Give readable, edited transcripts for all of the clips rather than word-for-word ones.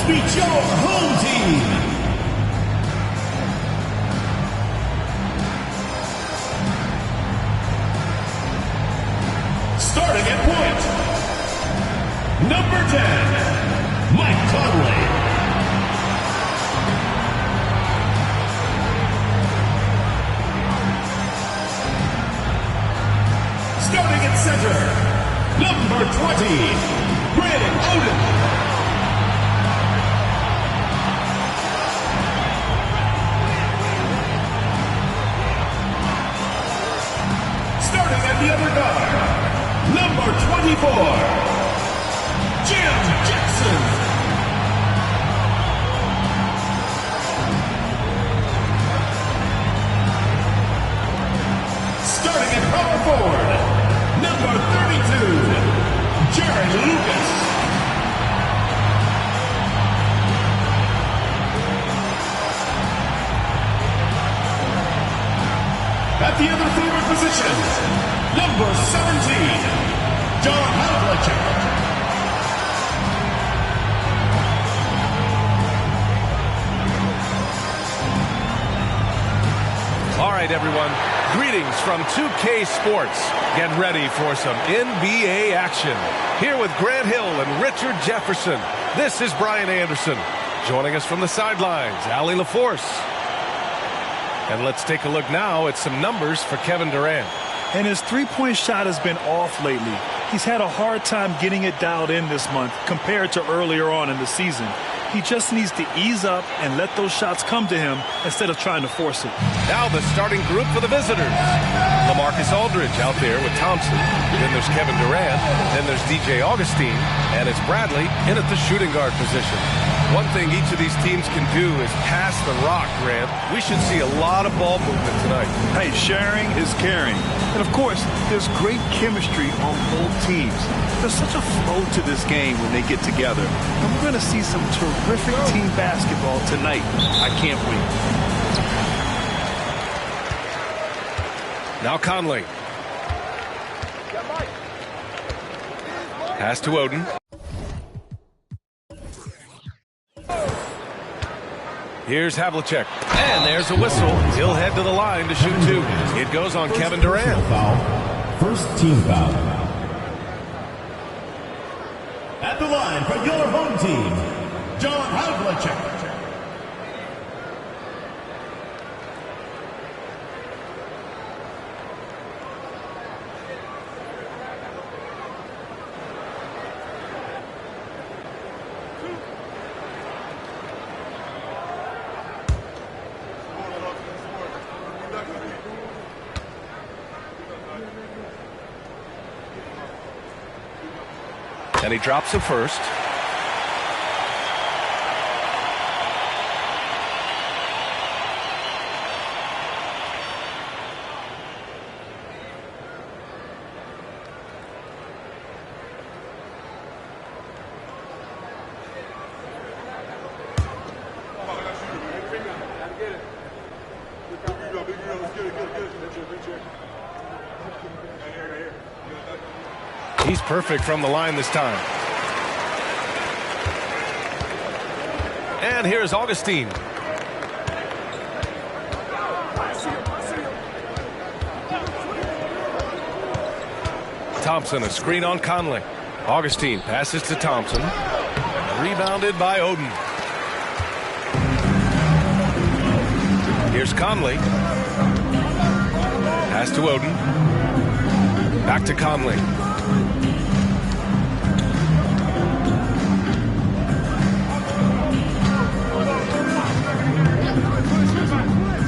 Let's meet your home team. Starting at point, number 10, Mike Conley. Starting at center, number 20, Brandon Oden. Starting at the other guard, number 24, Jim Jackson. Starting at power forward, number 32, Jared Lucas. At the other forward position, number 17, John Havlicek. All right, everyone. Greetings from 2K Sports. Get ready for some NBA action. Here with Grant Hill and Richard Jefferson, this is Brian Anderson. Joining us from the sidelines, Allie LaForce. And let's take a look now at some numbers for Kevin Durant. And his three-point shot has been off lately. He's had a hard time getting it dialed in this month compared to earlier on in the season. He just needs to ease up and let those shots come to him instead of trying to force it. Now the starting group for the visitors. LaMarcus Aldridge out there with Thompson. Then there's Kevin Durant. Then there's DJ Augustine. And it's Bradley in at the shooting guard position. One thing each of these teams can do is pass the rock, Grant. We should see a lot of ball movement tonight. Hey, sharing is caring. And, of course, there's great chemistry on both teams. There's such a flow to this game when they get together. And we're going to see some terrific team basketball tonight. I can't wait. Now Conley. Pass to Oden. Here's Havlicek. And there's a whistle. He'll head to the line to shoot two. It goes on Kevin Durant. First team foul. At the line for your home team, John Havlicek. And he drops it first. He's perfect from the line this time. And here's Augustine. Thompson, a screen on Conley. Augustine passes to Thompson. Rebounded by Oden. Here's Conley. Pass to Oden. Back to Conley.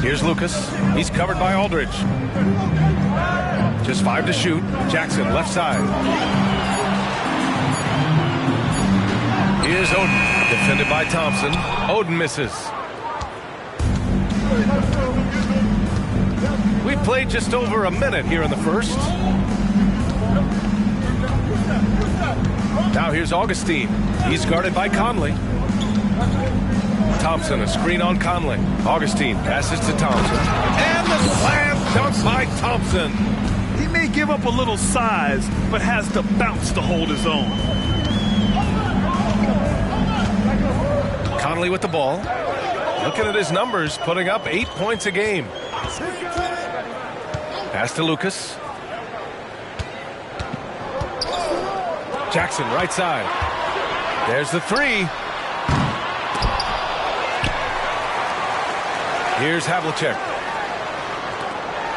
Here's Lucas. He's covered by Aldridge. Just 5 to shoot. Jackson, left side. Here's Oden. Defended by Thompson. Oden misses. We've played just over a minute here in the first. Now here's Augustine. He's guarded by Conley. Thompson, a screen on Conley. Augustine passes to Thompson. And the slam dunk by Thompson. He may give up a little size, but has the bounce to hold his own. Conley with the ball. Looking at his numbers, putting up 8 points a game. Pass to Lucas. Jackson, right side. There's the three. Here's Havlicek.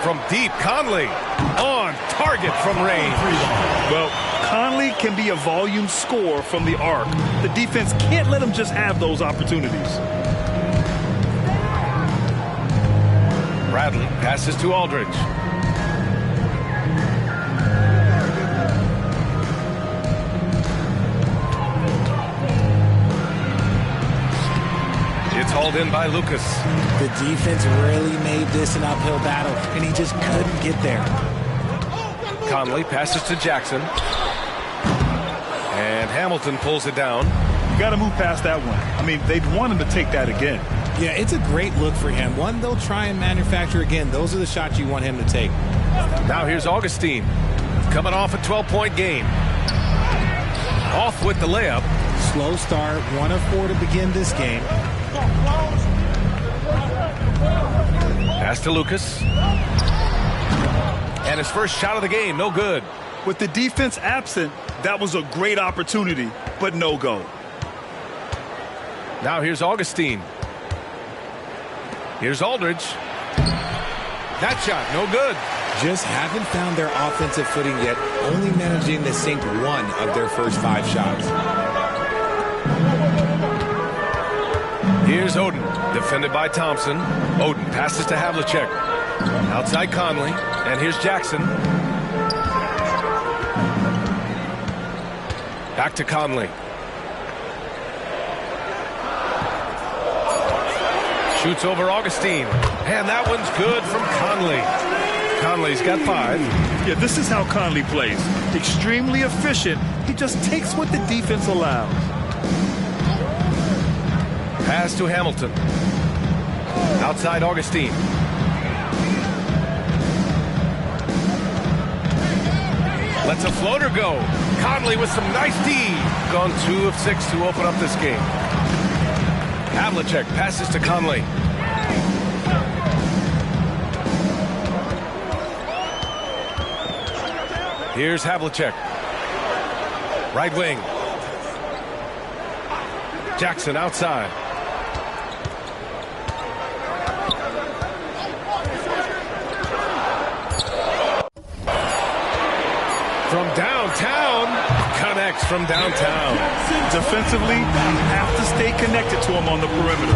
From deep, Conley on target from range. Well, Conley can be a volume scorer from the arc. The defense can't let him just have those opportunities. Bradley passes to Aldridge. It's hauled in by Lucas. The defense really made this an uphill battle, and he just couldn't get there. Conley passes to Jackson. And Hamilton pulls it down. You got to move past that one. I mean, they'd want him to take that again. Yeah, it's a great look for him. One they'll try and manufacture again. Those are the shots you want him to take. Now here's Augustine. Coming off a 12-point game. Off with the layup. Slow start, 1 of 4 to begin this game. Pass to Lucas. And his first shot of the game, no good. With the defense absent, that was a great opportunity, but no go. Now here's Augustine. Here's Aldridge. That shot, no good. Just haven't found their offensive footing yet, only managing to sink 1 of their first 5 shots. Here's Oden, defended by Thompson. Oden passes to Havlicek. Outside Conley, and here's Jackson. Back to Conley. Shoots over Augustine. And that one's good from Conley. Conley's got 5. Yeah, this is how Conley plays. Extremely efficient. He just takes what the defense allows. Pass to Hamilton. Outside Augustine. Lets a floater go. Conley with some nice D. Gone 2 of 6 to open up this game. Havlicek passes to Conley. Here's Havlicek. Right wing. Jackson outside. From downtown, connects from downtown. Defensively, you have to stay connected to him on the perimeter.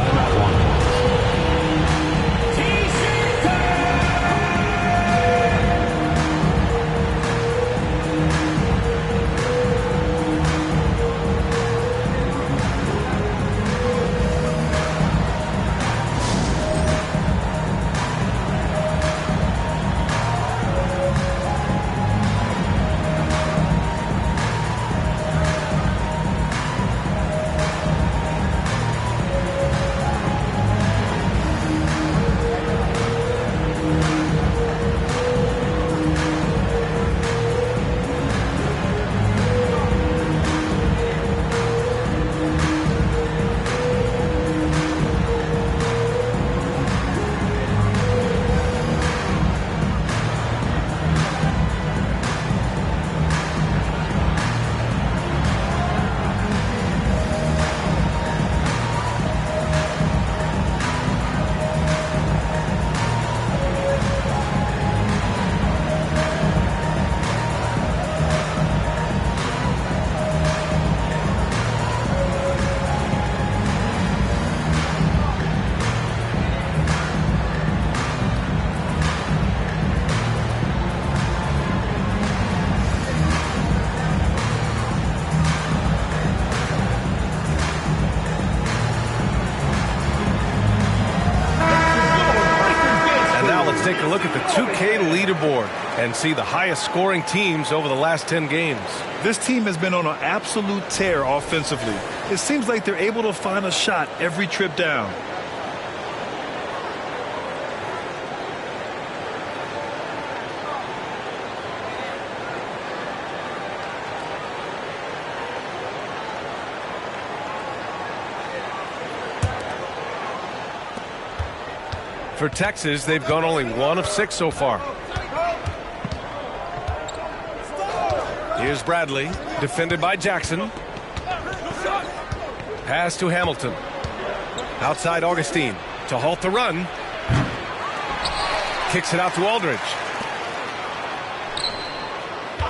Take a look at the 2K leaderboard and see the highest scoring teams over the last 10 games. This team has been on an absolute tear offensively. It seems like they're able to find a shot every trip down. For Texas, they've gone only 1 of 6 so far. Here's Bradley, defended by Jackson. Pass to Hamilton. Outside Augustine to halt the run. Kicks it out to Aldridge.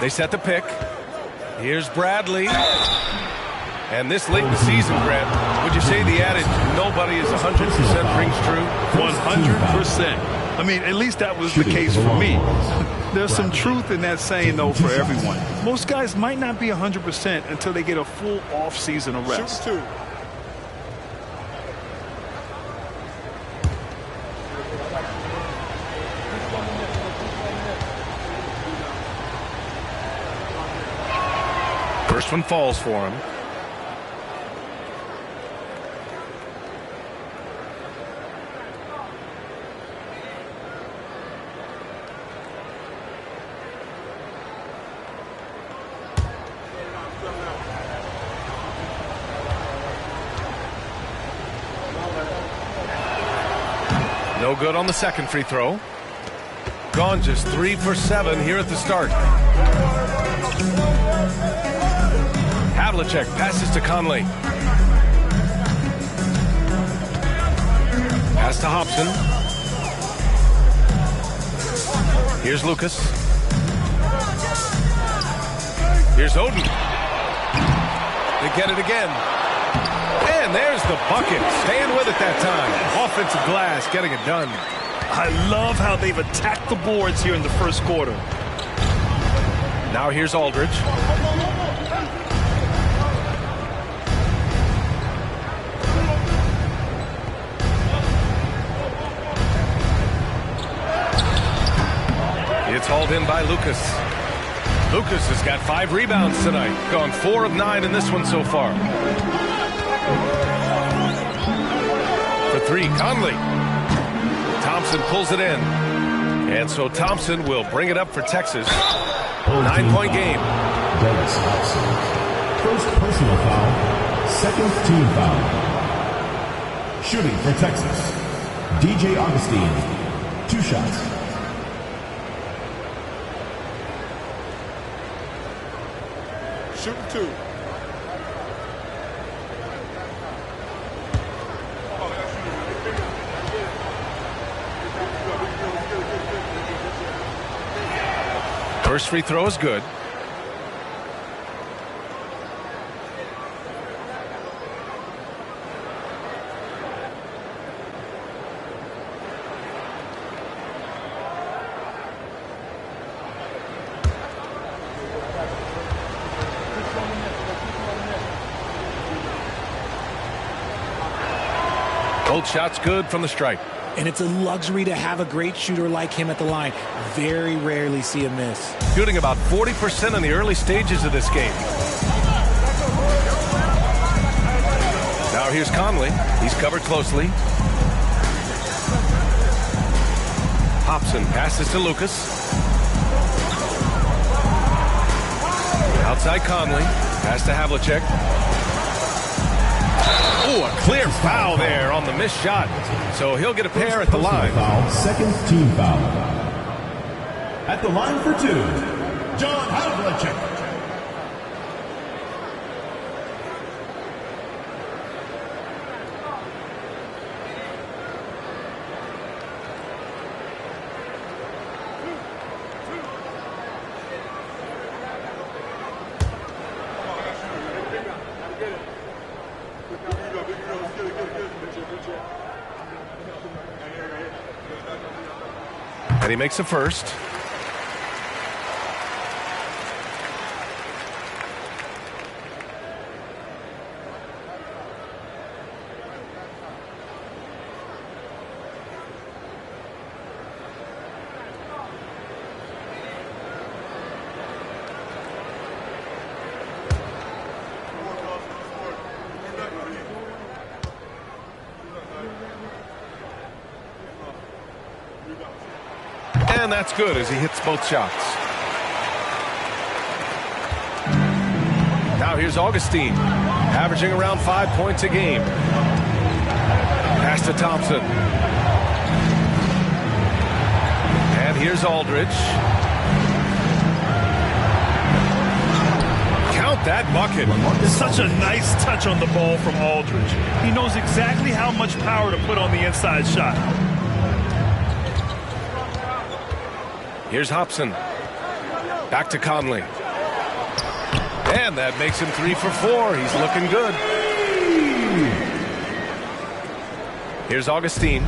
They set the pick. Here's Bradley. And this late in the season, Grant, would you say the adage, nobody is 100% rings true? 100%. I mean, at least that was the case for me. There's some truth in that saying, though, for everyone. Most guys might not be 100% until they get a full off-season of rest. First one falls for him. No good on the second free throw. Gone just 3 for 7 here at the start. Havlicek passes to Conley. Pass to Hobson. Here's Lucas. Here's Oden. They get it again. And there's the bucket. Staying with it that time. Offensive glass getting it done. I love how they've attacked the boards here in the first quarter. Now here's Aldridge. It's hauled in by Lucas. Lucas has got 5 rebounds tonight. Gone 4 of 9 in this one so far. For 3, Conley. Thompson pulls it in. And so Thompson will bring it up for Texas. 9-point game. Dennis Hobson. First personal foul. Second team foul. Shooting for Texas. DJ Augustine. 2 shots. Shooting 2. First free throw is good. Both shots good from the stripe. And it's a luxury to have a great shooter like him at the line. Very rarely see a miss. Shooting about 40% in the early stages of this game. Now here's Conley. He's covered closely. Hobson passes to Lucas. Outside Conley. Pass to Havlicek. Oh, a clear foul there on the missed shot. So he'll get a pair at the line. Foul, second team foul. At the line for 2, John Havlicek. And he makes a first. And that's good as he hits both shots. Now here's Augustine, averaging around 5 points a game. Pass to Thompson. here's Aldridge. Count that bucket. Such a nice touch on the ball from Aldridge. He knows exactly how much power to put on the inside shot. Here's Hobson. Back to Conley. And that makes him 3 for 4. He's looking good. Here's Augustine.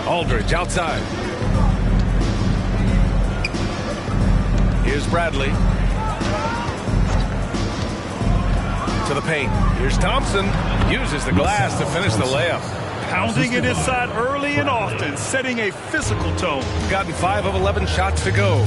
Aldridge outside. Here's Bradley. To the paint. Here's Thompson. Uses the glass to finish the layup. Pounding it inside early and often, setting a physical tone. Gotten 5 of 11 shots to go.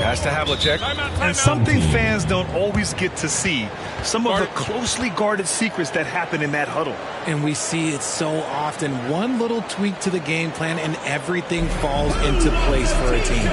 Pass to Havlicek. And something fans don't always get to see. Some of the closely guarded secrets that happen in that huddle. And we see it so often. One little tweak to the game plan and everything falls into place for a team.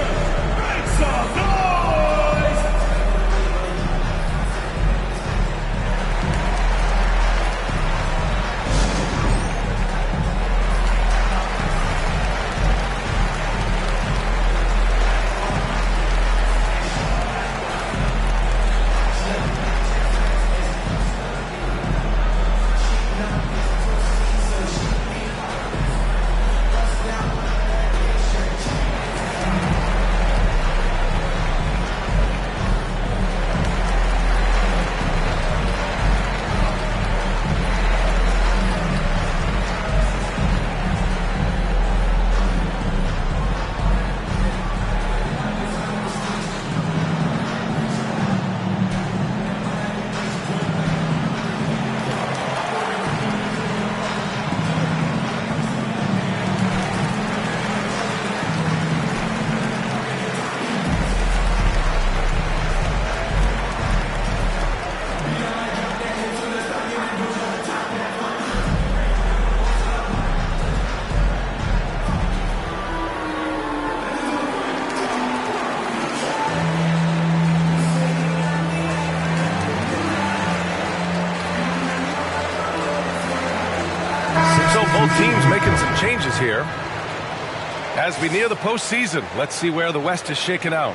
Both teams making some changes here. As we near the postseason, let's see where the West is shaken out.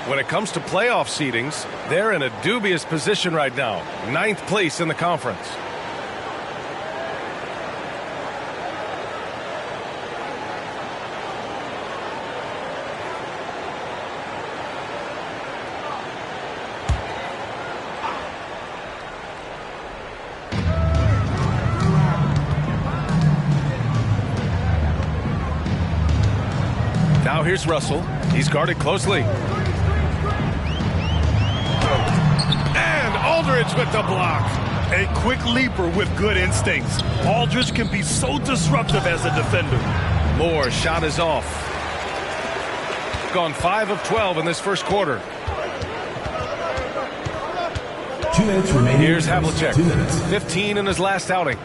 When it comes to playoff seedings, they're in a dubious position right now. 9th place in the conference. Now here's Russell. He's guarded closely. And Aldridge with the block. A quick leaper with good instincts. Aldridge can be so disruptive as a defender. Moore's shot is off. Gone 5 of 12 in this first quarter. 2 minutes remaining. Here's Havlicek. 2 minutes. 15 in his last outing.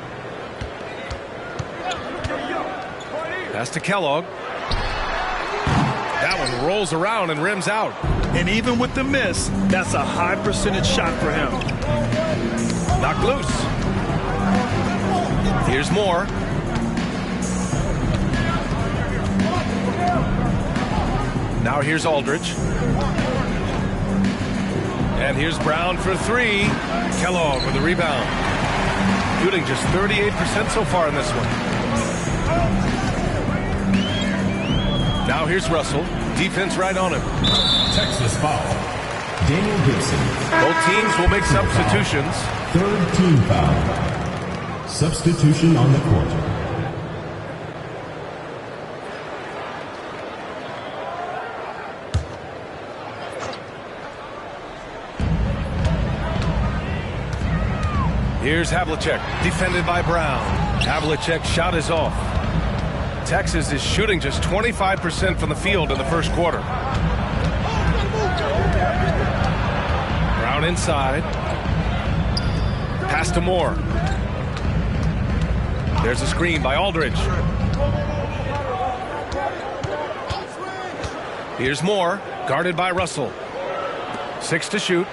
Pass to Kellogg. That one rolls around and rims out. And even with the miss, that's a high percentage shot for him. Knocked loose. Here's Moore. Now here's Aldridge. And here's Brown for 3. Kellogg with the rebound. Shooting just 38% so far in this one. Now here's Russell. Defense right on him. Texas foul. Daniel Gibson. Both teams will make substitutions. 3rd team foul. Substitution on the court. Here's Havlicek, defended by Brown. Havlicek's shot is off. Texas is shooting just 25% from the field in the first quarter. Brown inside. Pass to Moore. There's a screen by Aldridge. Here's Moore, guarded by Russell. 6 to shoot.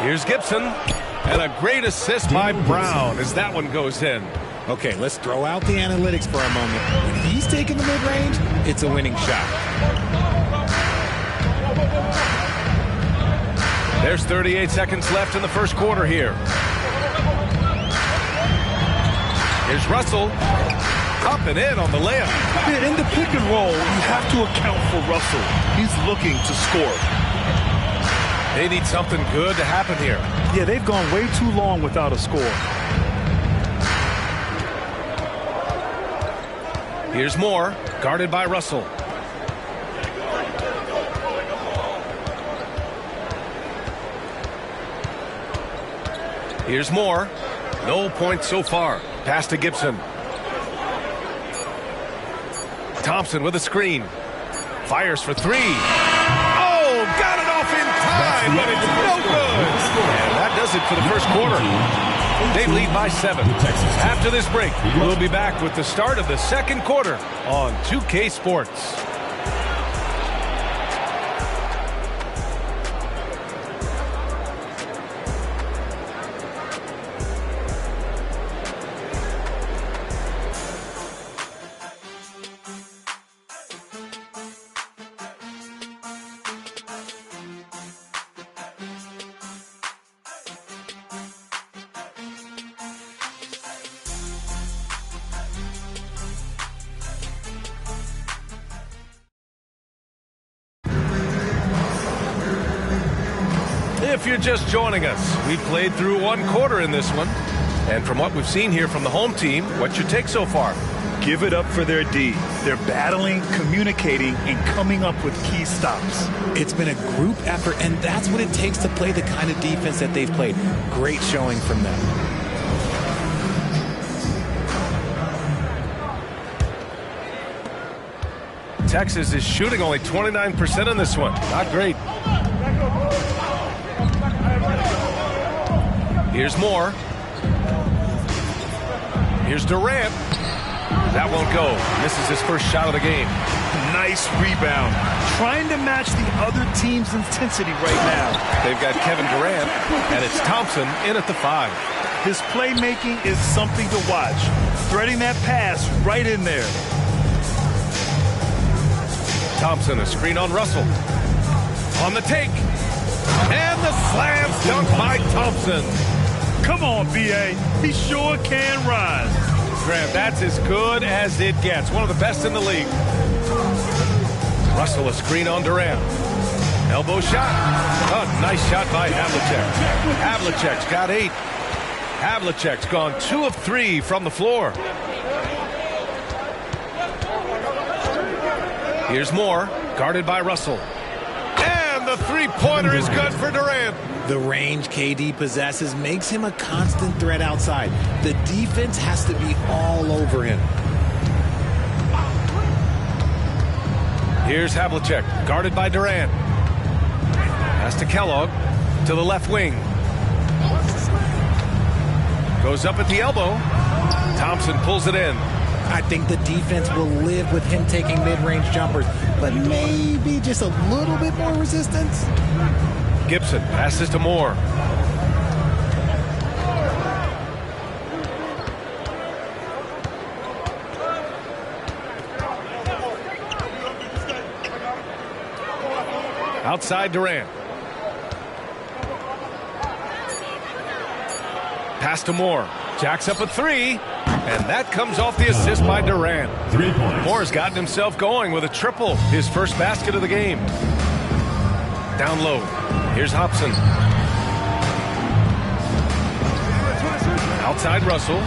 Here's Gibson, and a great assist by Brown as that one goes in. Okay, let's throw out the analytics for a moment. When he's taking the mid-range, it's a winning shot. There's 38 seconds left in the first quarter here. Here's Russell. Up and in on the layup. Yeah, in the pick and roll, you have to account for Russell. He's looking to score. They need something good to happen here. Yeah, they've gone way too long without a score. Here's Moore, guarded by Russell. Here's Moore. No points so far. Pass to Gibson. Thompson with a screen. Fires for 3. Oh, got it off in time, but it's no good. And that does it for the first quarter. They lead by 7. After this break, we'll be back with the start of the second quarter on 2K Sports. If you're just joining us, we played through one quarter in this one. And from what we've seen here from the home team, what's your take so far? Give it up for their D. They're battling, communicating, and coming up with key stops. It's been a group effort, and that's what it takes to play the kind of defense that they've played. Great showing from them. Texas is shooting only 29% in this one. Not great. Here's Moore. Here's Durant. That won't go. Misses his first shot of the game. Nice rebound. Trying to match the other team's intensity right now. They've got Kevin Durant, and it's Thompson in at the 5. His playmaking is something to watch. Threading that pass right in there. Thompson, a screen on Russell. On the take. And the slam dunk by Thompson. Come on, B.A. He sure can rise. Graham, that's as good as it gets. One of the best in the league. Russell, a screen on Durant. Elbow shot. A nice shot by Havlicek. Havlicek's got 8. Havlicek's gone 2 of 3 from the floor. Here's Moore, guarded by Russell. And the three-pointer is good for Durant. The range KD possesses makes him a constant threat outside. The defense has to be all over him. Here's Havlicek, guarded by Durant. Pass to Kellogg, to the left wing. Goes up at the elbow. Thompson pulls it in. I think the defense will live with him taking mid-range jumpers, but maybe just a little bit more resistance. Gibson passes to Moore. Outside Durant. Pass to Moore. Jacks up a 3. And that comes off the assist by Durant. 3 points. Moore's gotten himself going with a triple. His first basket of the game. Down low. Here's Hobson. Outside Russell.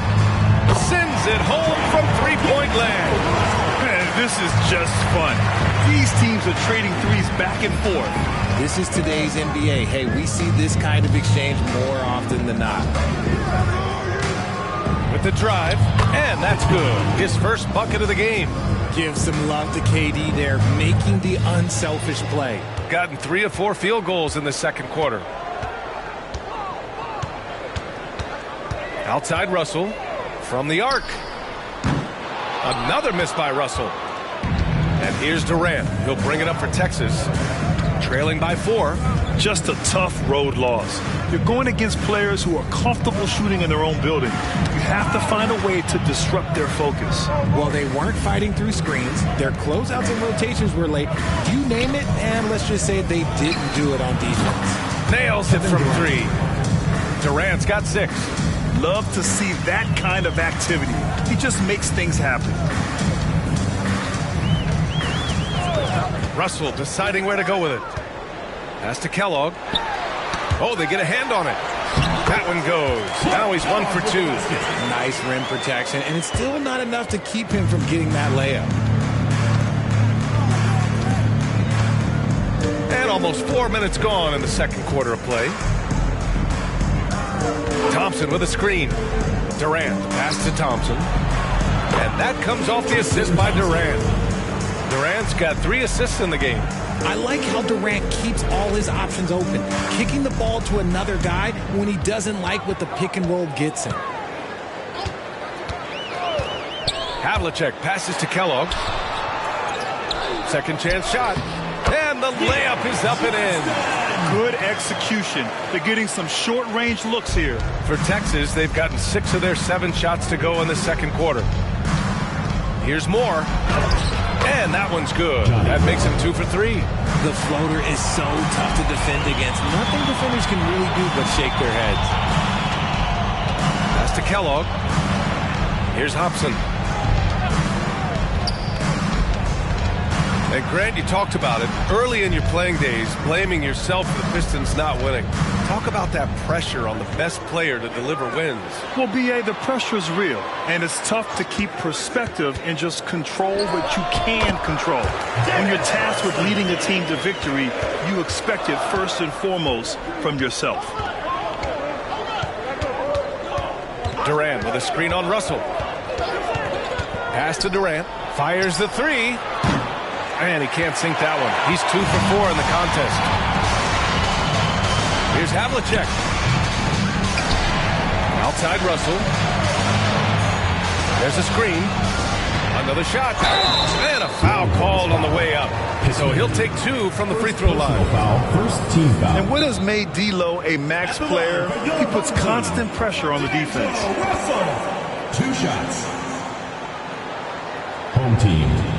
Sends it home from three-point land. Man, this is just fun. These teams are trading threes back and forth. This is today's NBA. Hey, we see this kind of exchange more often than not. With the drive, and that's good. His first bucket of the game. Give some love to KD there, making the unselfish play. Gotten 3 of 4 field goals in the second quarter. Outside Russell from the arc. Another miss by Russell. And here's Durant. He'll bring it up for Texas. Trailing by 4. Just a tough road loss. You're going against players who are comfortable shooting in their own building. You have to find a way to disrupt their focus. Well, they weren't fighting through screens. Their closeouts and rotations were late. You name it, and let's just say they didn't do it on defense. Nails it from 3. Durant's got 6. Love to see that kind of activity. He just makes things happen. Russell deciding where to go with it. Pass to Kellogg. Oh, they get a hand on it. That one goes. Now he's 1 for 2. Nice rim protection, and it's still not enough to keep him from getting that layup. And almost 4 minutes gone in the second quarter of play. Thompson with a screen. Durant pass to Thompson. And that comes off the assist by Durant. Durant's got 3 assists in the game. I like how Durant keeps all his options open, kicking the ball to another guy when he doesn't like what the pick and roll gets him. Havlicek passes to Kellogg. Second chance shot. And the layup is up and in. Good execution. They're getting some short-range looks here. For Texas, they've gotten 6 of their 7 shots to go in the second quarter. Here's more. And that one's good. That makes him 2 for 3. The floater is so tough to defend against. Nothing defenders can really do but shake their heads. Pass to Kellogg. Here's Hobson. And Grant, you talked about it early in your playing days, blaming yourself for the Pistons not winning. Talk about that pressure on the best player to deliver wins. Well, B.A., the pressure is real, and it's tough to keep perspective and just control what you can control. When you're tasked with leading a team to victory, you expect it first and foremost from yourself. Durant with a screen on Russell. Pass to Durant. Fires the 3. And he can't sink that one. He's 2 for 4 in the contest. Here's Havlicek. Outside Russell. There's a screen. Another shot. And a foul called on the way up. So he'll take 2 from the free throw line. First team foul. And what has made D'Lo a max player? He puts constant pressure on the defense. 2 shots. Home team.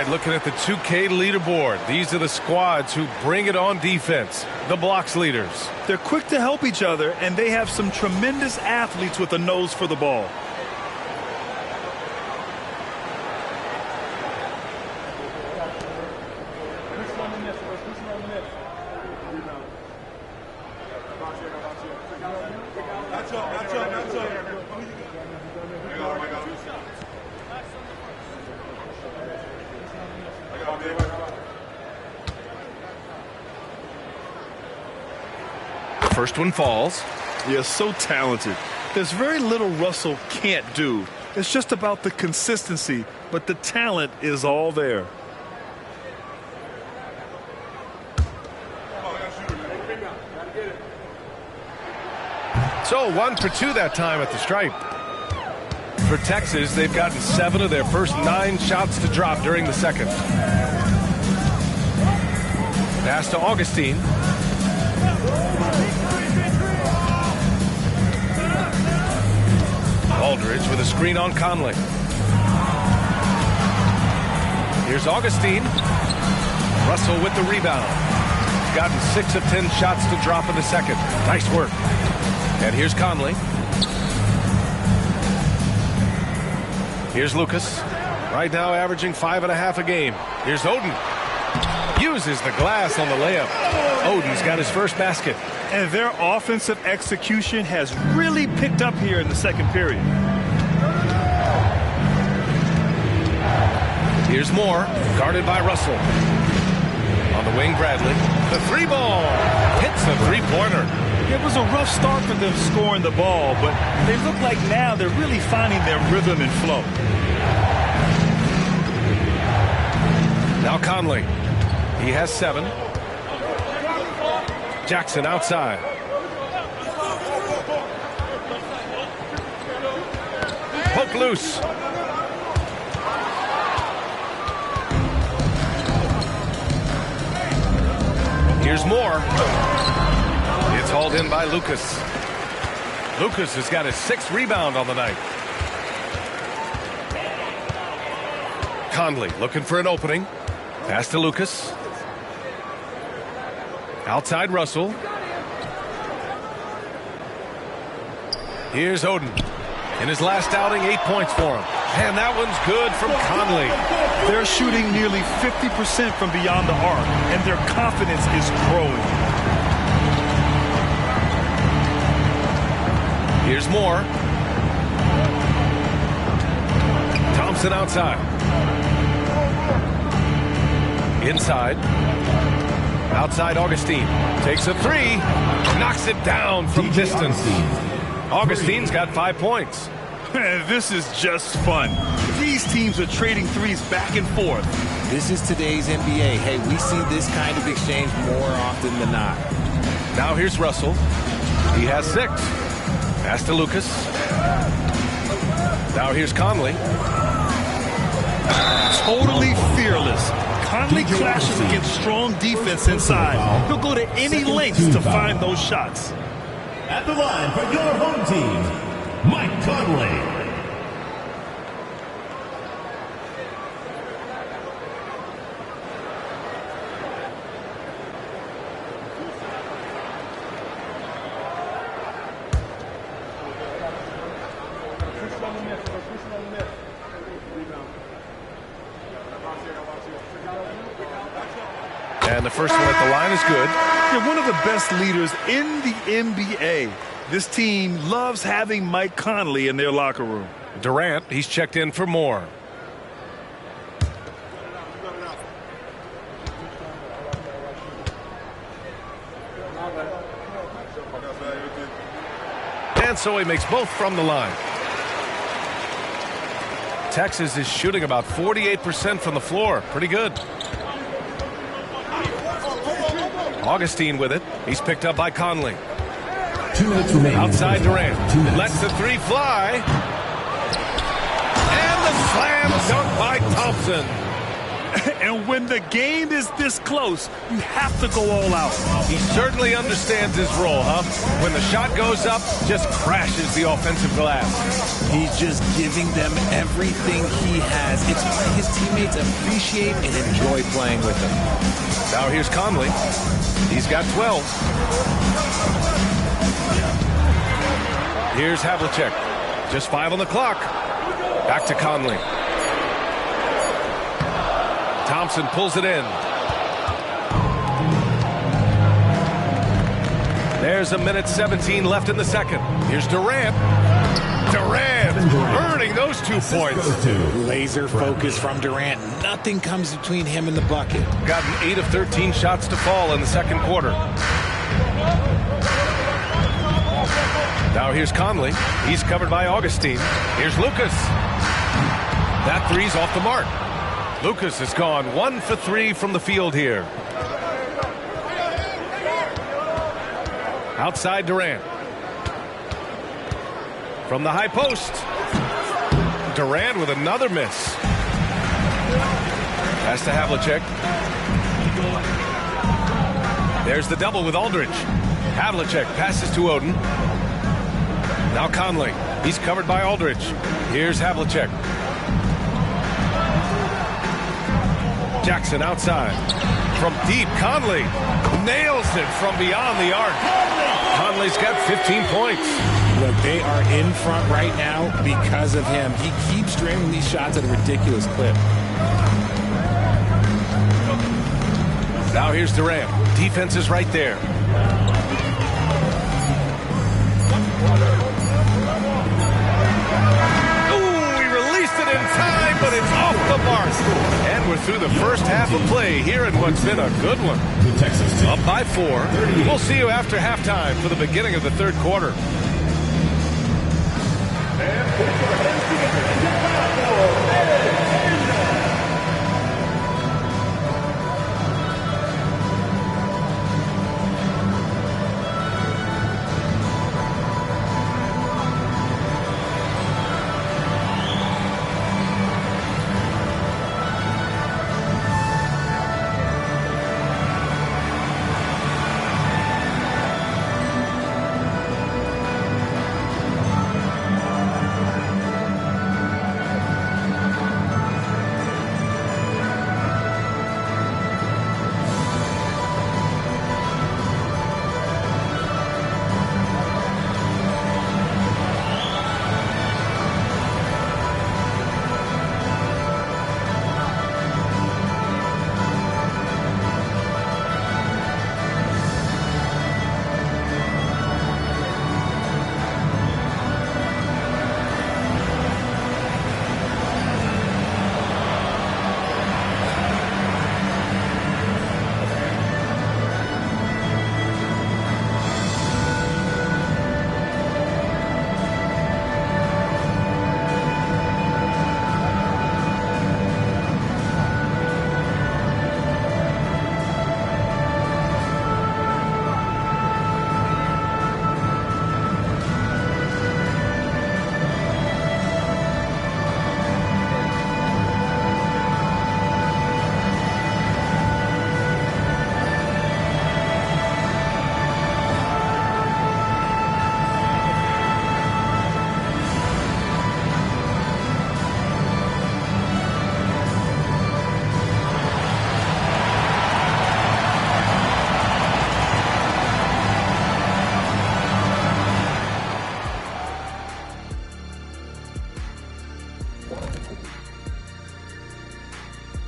Looking at the 2K leaderboard, these are the squads who bring it on defense, the blocks leaders. They're quick to help each other, and they have some tremendous athletes with a nose for the ball. First one falls. Yeah, so talented. There's very little Russell can't do. It's just about the consistency, but the talent is all there. So 1 for 2 that time at the stripe. For Texas, they've gotten 7 of their first 9 shots to drop during the second. Pass to Augustine. Aldridge with a screen on Conley. Here's Augustine. Russell with the rebound. Gotten 6 of 10 shots to drop in the second. Nice work. And here's Conley. Here's Lucas. Right now averaging 5.5 a game. Here's Oden. Uses the glass on the layup. Oden's got his first basket. And their offensive execution has really picked up here in the second period. Here's Moore, guarded by Russell. On the wing, Bradley. The 3-ball. Hits the 3-pointer. It was a rough start for them scoring the ball, but they look like now they're really finding their rhythm and flow. Now Conley. He has 7. Jackson outside. Poke loose. Here's Moore. It's hauled in by Lucas. Lucas has got his 6th rebound on the night. Conley looking for an opening. Pass to Lucas. Outside Russell. Here's Oden. In his last outing, 8 points for him. And that one's good from Conley. They're shooting nearly 50% from beyond the arc, and their confidence is growing. Here's Moore. Thompson outside. Inside. Outside Augustine. Takes a 3. Knocks it down from distance. Augustine's got 5 points. This is just fun. These teams are trading threes back and forth. This is today's NBA. Hey, we see this kind of exchange more often than not. Now here's Russell. He has 6. Pass to Lucas. Now here's Conley. Totally fearless. Conley clashes against strong defense inside. He'll go to any lengths to find those shots. At the line for your home team, Mike Conley. And the first one at the line is good. They're one of the best leaders in the NBA. This team loves having Mike Conley in their locker room. Durant, he's checked in for more. And so he makes both from the line. Texas is shooting about 48% from the floor. Pretty good. Augustine with it. He's picked up by Conley. 2 minutes remaining. Outside Durant. Lets the 3 fly. And the slam dunk by Thompson. And when the game is this close, you have to go all out. He certainly understands his role, huh? When the shot goes up, just crashes the offensive glass. He's just giving them everything he has. It's why his teammates appreciate and enjoy playing with him. Now here's Conley. He's got 12. Here's Havlicek. Just 5 on the clock. Back to Conley. Thompson pulls it in. There's a minute 17 left in the second. Here's Durant. Durant earning those 2 points. Laser focus from Durant. Nothing comes between him and the bucket. Gotten 8 of 13 shots to fall in the second quarter. Now here's Conley. He's covered by Augustine. Here's Lucas. That three's off the mark. Lucas has gone 1 for 3 from the field here. Outside Durant. From the high post. Durant with another miss. Pass to Havlicek. There's the double with Aldridge. Havlicek passes to Oden. Now Conley. He's covered by Aldridge. Here's Havlicek. Jackson outside. From deep, Conley nails it from beyond the arc. Conley's got 15 points. Look, they are in front right now because of him. He keeps draining these shots at a ridiculous clip. Now here's Durant. Defense is right there. Ooh, he released it in time, but it's off the mark. And we're through the first half of play here in what's been a good one. Up by 4. We'll see you after halftime for the beginning of the third quarter.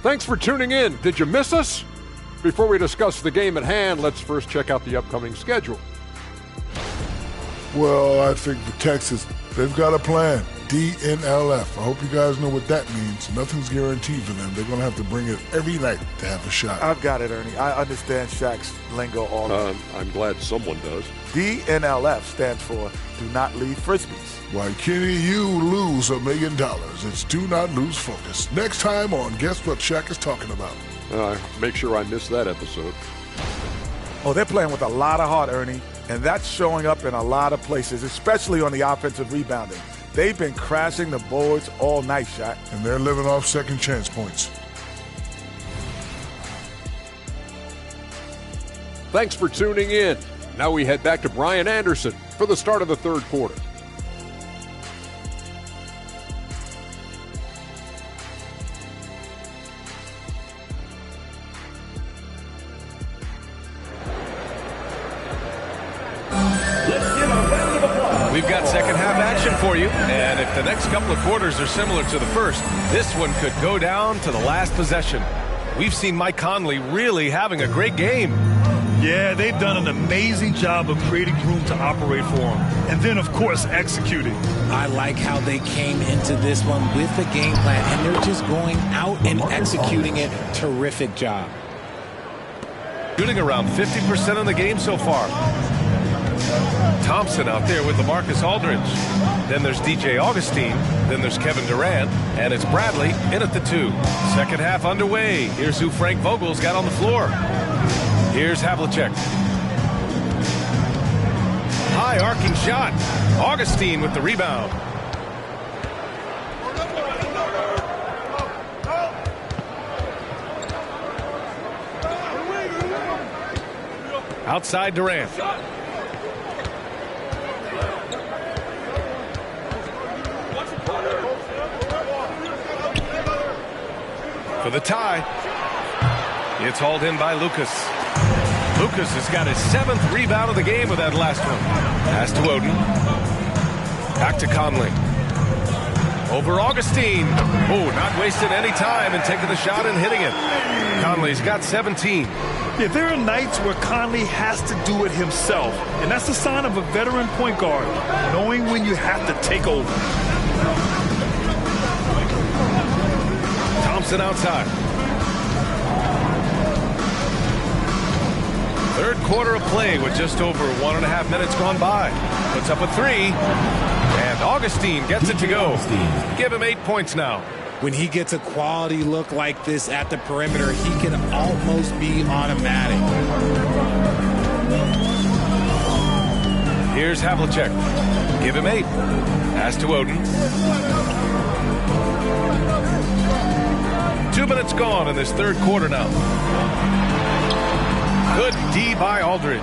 Thanks for tuning in. Did you miss us? Before we discuss the game at hand, let's first check out the upcoming schedule. Well, I think for Texas, they've got a plan. DNLF. I hope you guys know what that means. Nothing's guaranteed for them. They're going to have to bring it every night to have a shot. I've got it, Ernie. I understand Shaq's lingo all I'm glad someone does. DNLF stands for Do Not Leave Frisbees. Why, Kenny, you lose $1 million. It's Do Not Lose Focus. Next time on Guess What Shaq is Talking About. Make sure I miss that episode. Oh, they're playing with a lot of heart, Ernie, and that's showing up in a lot of places, especially on the offensive rebounding. They've been crashing the boards all night, Shaq. And they're living off second chance points. Thanks for tuning in. Now we head back to Brian Anderson for the start of the third quarter. We've got second half action for you, and if the next couple of quarters are similar to the first, this one could go down to the last possession. We've seen Mike Conley really having a great game. Yeah, they've done an amazing job of creating room to operate for him, and then, of course, executing. I like how they came into this one with the game plan, and they're just going out and executing it. Terrific job. Shooting around 50% in the game so far. Thompson out there with LaMarcus Aldridge. Then there's DJ Augustine. Then there's Kevin Durant. And it's Bradley in at the 2. Second half underway. Here's who Frank Vogel's got on the floor. Here's Havlicek. High arcing shot. Augustine with the rebound. Outside Durant. For the tie. It's hauled in by Lucas. Lucas has got his 7th rebound of the game with that last one. Pass to Oden. Back to Conley. Over Augustine. Oh, not wasting any time and taking the shot and hitting it. Conley's got 17. Yeah, there are nights where Conley has to do it himself, and that's a sign of a veteran point guard, knowing when you have to take over. Thompson outside. Third quarter of play with just over 1.5 minutes gone by. Puts up a 3, and Augustine gets it to go. Give him 8 points now. When he gets a quality look like this at the perimeter, he can almost be automatic. Here's Havlicek. Give him 8. Pass to Oden. 2 minutes gone in this third quarter now. Good D by Aldridge.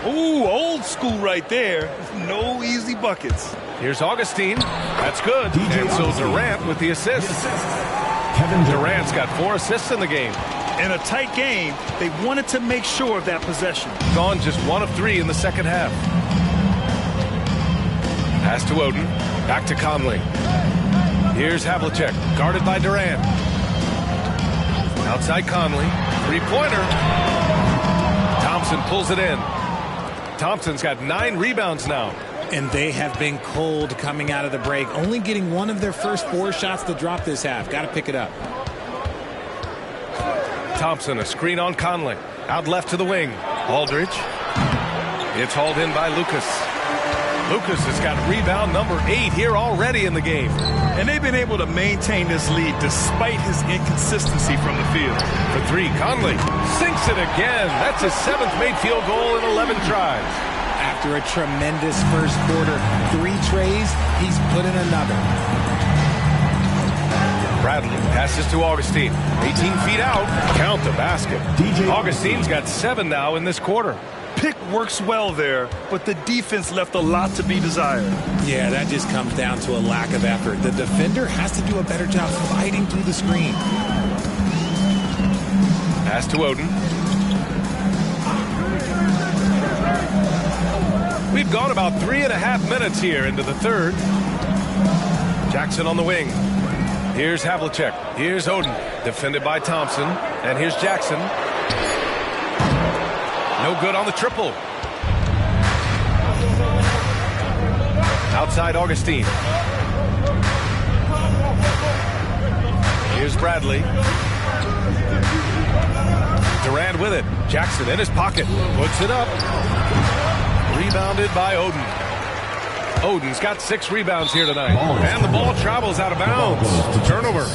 Ooh, old school right there. No easy buckets. Here's Augustine. That's good. And so Durant with the assist. Kevin Durant's got 4 assists in the game. In a tight game, they wanted to make sure of that possession. Gone just 1 of 3 in the second half. Pass to Oden. Back to Conley. Here's Havlicek. Guarded by Durant. Outside Conley. 3-pointer. Thompson pulls it in. Thompson's got 9 rebounds now. And they have been cold coming out of the break. Only getting 1 of their first 4 shots to drop this half. Got to pick it up. Thompson, a screen on Conley. Out left to the wing. Aldridge. It's hauled in by Lucas. Lucas has got rebound number 8 here already in the game. And they've been able to maintain this lead despite his inconsistency from the field. For 3, Conley sinks it again. That's his 7th made field goal in 11 tries. After a tremendous first quarter, 3 trays, he's put in another. Bradley passes to Augustine. 18 feet out. Count the basket. Augustine's got 7 now in this quarter. Pick works well there, but the defense left a lot to be desired. Yeah, that just comes down to a lack of effort. The defender has to do a better job fighting through the screen. Pass to Oden. We've gone about 3.5 minutes here into the third. Jackson on the wing. Here's Havlicek. Here's Oden. Defended by Thompson. And here's Jackson. No good on the triple. Outside Augustine. Here's Bradley. Durant with it. Jackson in his pocket. Puts it up. Rebounded by Oden. Oden's got 6 rebounds here tonight. And the ball travels out of bounds. Turnover.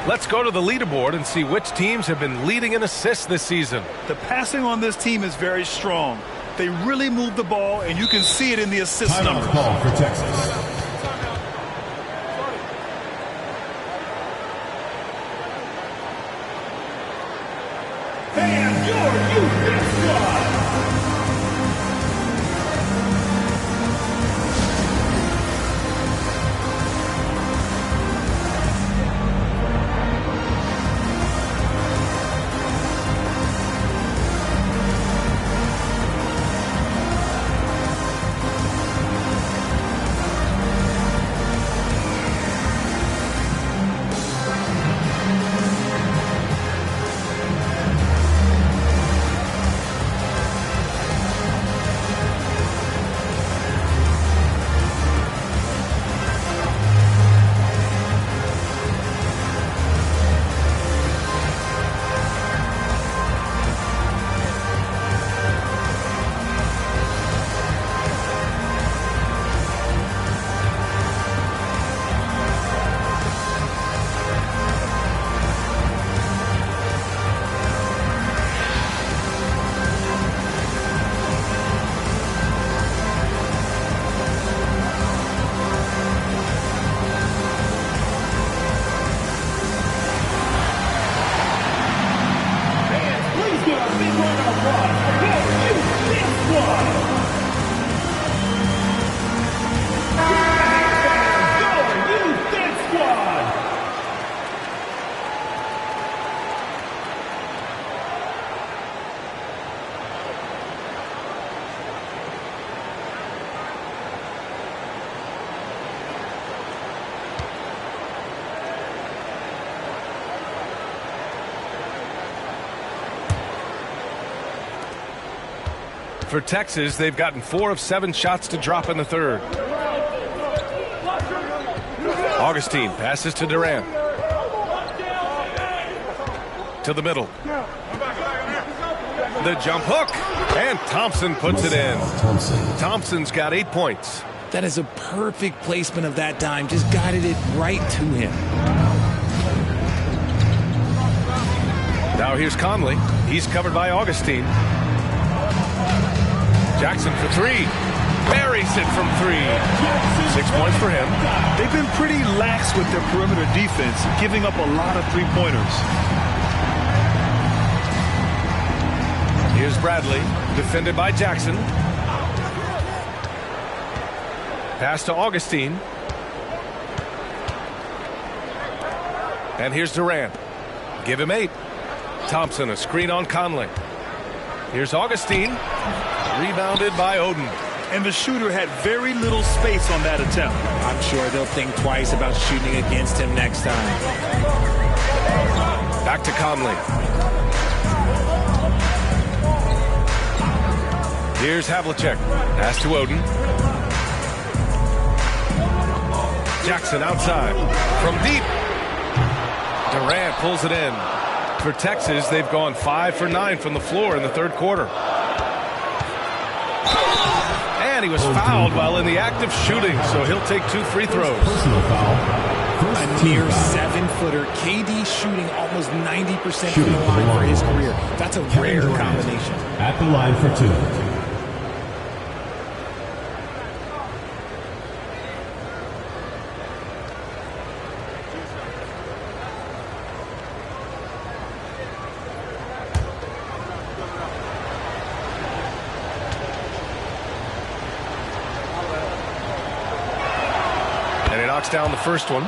Let's go to the leaderboard and see which teams have been leading in assists this season. The passing on this team is very strong. They really move the ball, and you can see it in the assist numbers. Call for Texas. And your youth squad. For Texas, they've gotten 4 of 7 shots to drop in the third. Augustine passes to Durant. To the middle. The jump hook. And Thompson puts it in. Thompson's got 8 points. That is a perfect placement of that dime. Just guided it right to him. Now here's Conley. He's covered by Augustine. Jackson for 3. Buries it from 3. 6 points for him. They've been pretty lax with their perimeter defense, giving up a lot of three-pointers. Here's Bradley, defended by Jackson. Pass to Augustine. And here's Durant. Give him 8. Thompson, a screen on Conley. Here's Augustine. Rebounded by Oden. And the shooter had very little space on that attempt. I'm sure they'll think twice about shooting against him next time. Back to Conley. Here's Havlicek. Pass to Oden. Jackson outside. From deep. Durant pulls it in. For Texas, they've gone 5 for 9 from the floor in the third quarter. And he was fouled while in the act of shooting, so he'll take 2 free throws. Personal foul. A near 7-footer. KD shooting almost 90% from the line for his career. That's a rare combination. At the line for 2. Down the first one.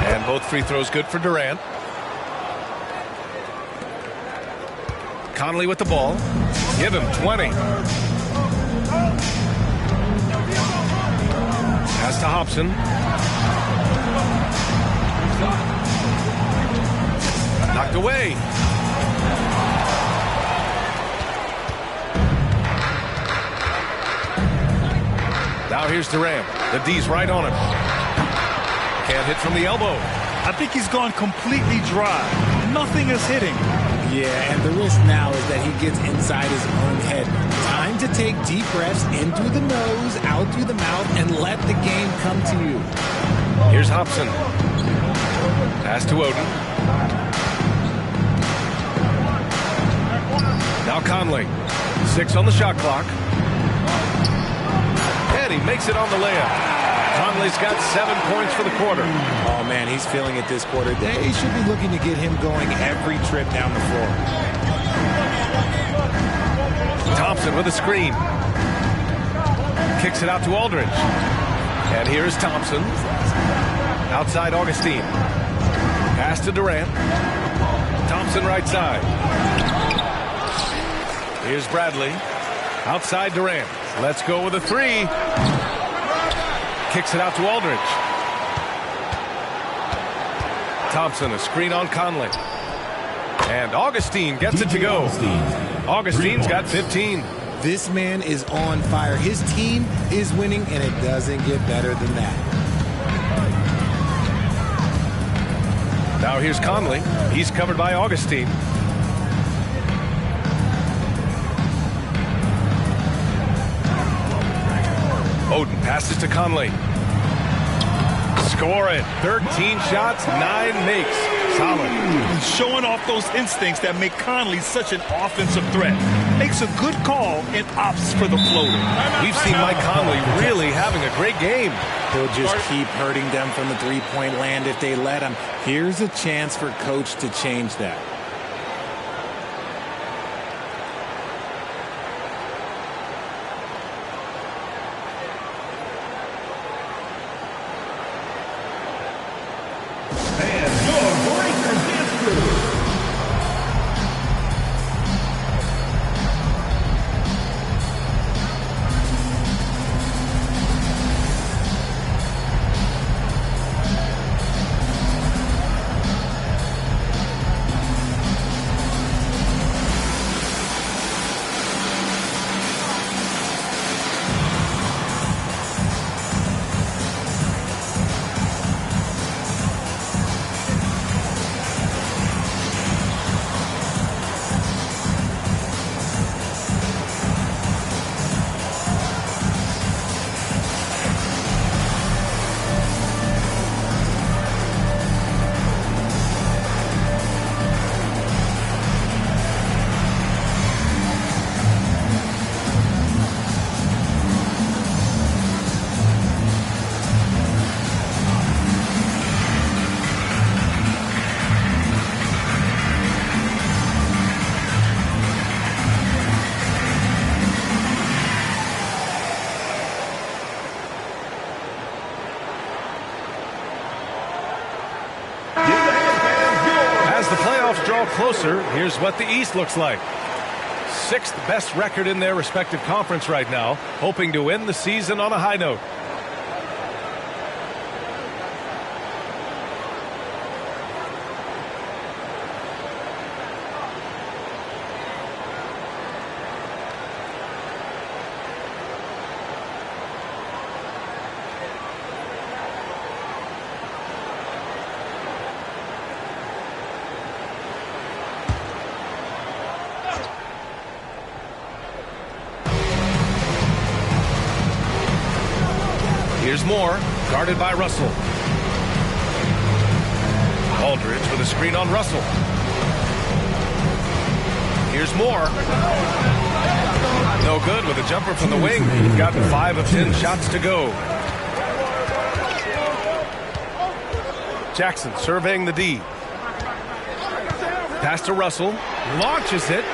And both free throws good for Durant. Conley with the ball. Give him 20. Pass to Hobson. Knocked away. Now here's Durant. The D's right on him. Can't hit from the elbow. I think he's gone completely dry. Nothing is hitting. Yeah, and the risk now is that he gets inside his own head. Time to take deep breaths in through the nose, out through the mouth, and let the game come to you. Here's Hobson. Pass to Oden. Now Conley. 6 on the shot clock. And he makes it on the layup. Conley's got 7 points for the quarter. Oh, man, he's feeling it this quarter. They should be looking to get him going every trip down the floor. Thompson with a screen. Kicks it out to Aldridge. And here's Thompson. Outside Augustine. Pass to Durant. Thompson right side. Here's Bradley. Outside Durant. Let's go with a 3. Kicks it out to Aldridge. Thompson, a screen on Conley. And Augustine gets it to go. Augustine's got 15. This man is on fire. His team is winning, and it doesn't get better than that. Now here's Conley. He's covered by Augustine. Oden passes to Conley. Score it. 13 shots, 9 makes. Solid. Showing off those instincts that make Conley such an offensive threat. Makes a good call and opts for the floater. We've seen Mike Conley really having a great game. He'll just keep hurting them from the three-point land if they let him. Here's a chance for Coach to change that. all closer. Here's what the East looks like. 6th best record in their respective conference right now, hoping to end the season on a high note. Here's Moore, guarded by Russell. Aldridge with a screen on Russell. Here's Moore. No good with a jumper from the wing. He's gotten 5 of 10 shots to go. Jackson surveying the D. Pass to Russell. Launches it.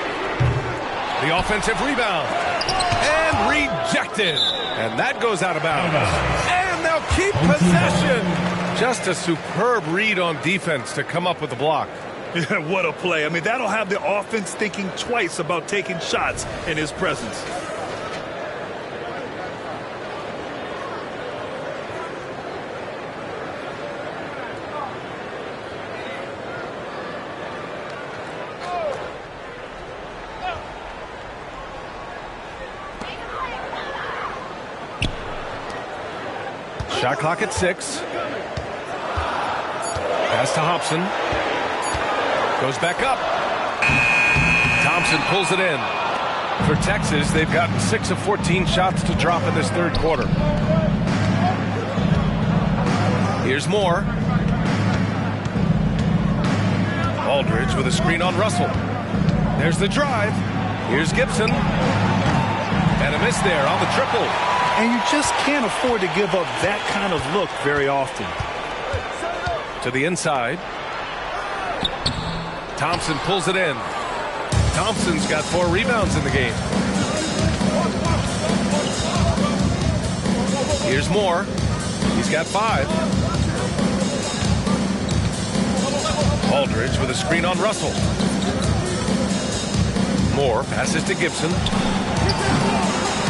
The offensive rebound. And rejected. And that goes out of bounds. And they'll keep possession. Just a superb read on defense to come up with the block. Yeah, what a play. I mean, that'll have the offense thinking twice about taking shots in his presence. Shot clock at 6. Pass to Hobson. Goes back up. Thompson pulls it in. For Texas, they've gotten 6 of 14 shots to drop in this third quarter. Here's Moore. Aldridge with a screen on Russell. There's the drive. Here's Gibson. And a miss there on the triple. And you just can't afford to give up that kind of look very often. To the inside. Thompson pulls it in. Thompson's got 4 rebounds in the game. Here's Moore. He's got 5. Aldridge with a screen on Russell. Moore passes to Gibson.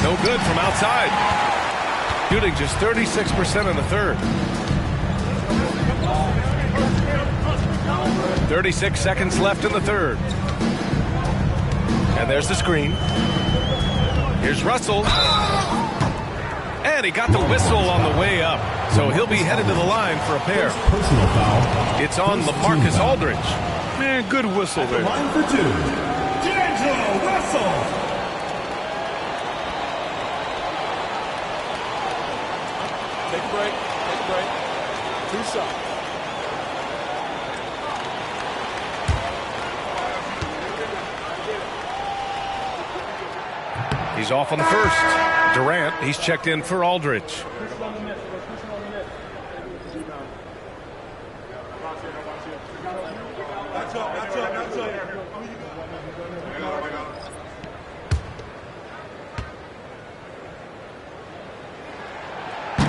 No good from outside. Shooting just 36% in the third. 36 seconds left in the third. And there's the screen. Here's Russell. And he got the whistle on the way up. So he'll be headed to the line for a pair. Personal foul. It's on LaMarcus Aldridge. Man, good whistle there. Line for 2. D'Angelo Russell. Take a break. Take a break. 2 shots. He's off on the first. Durant, he's checked in for Aldridge.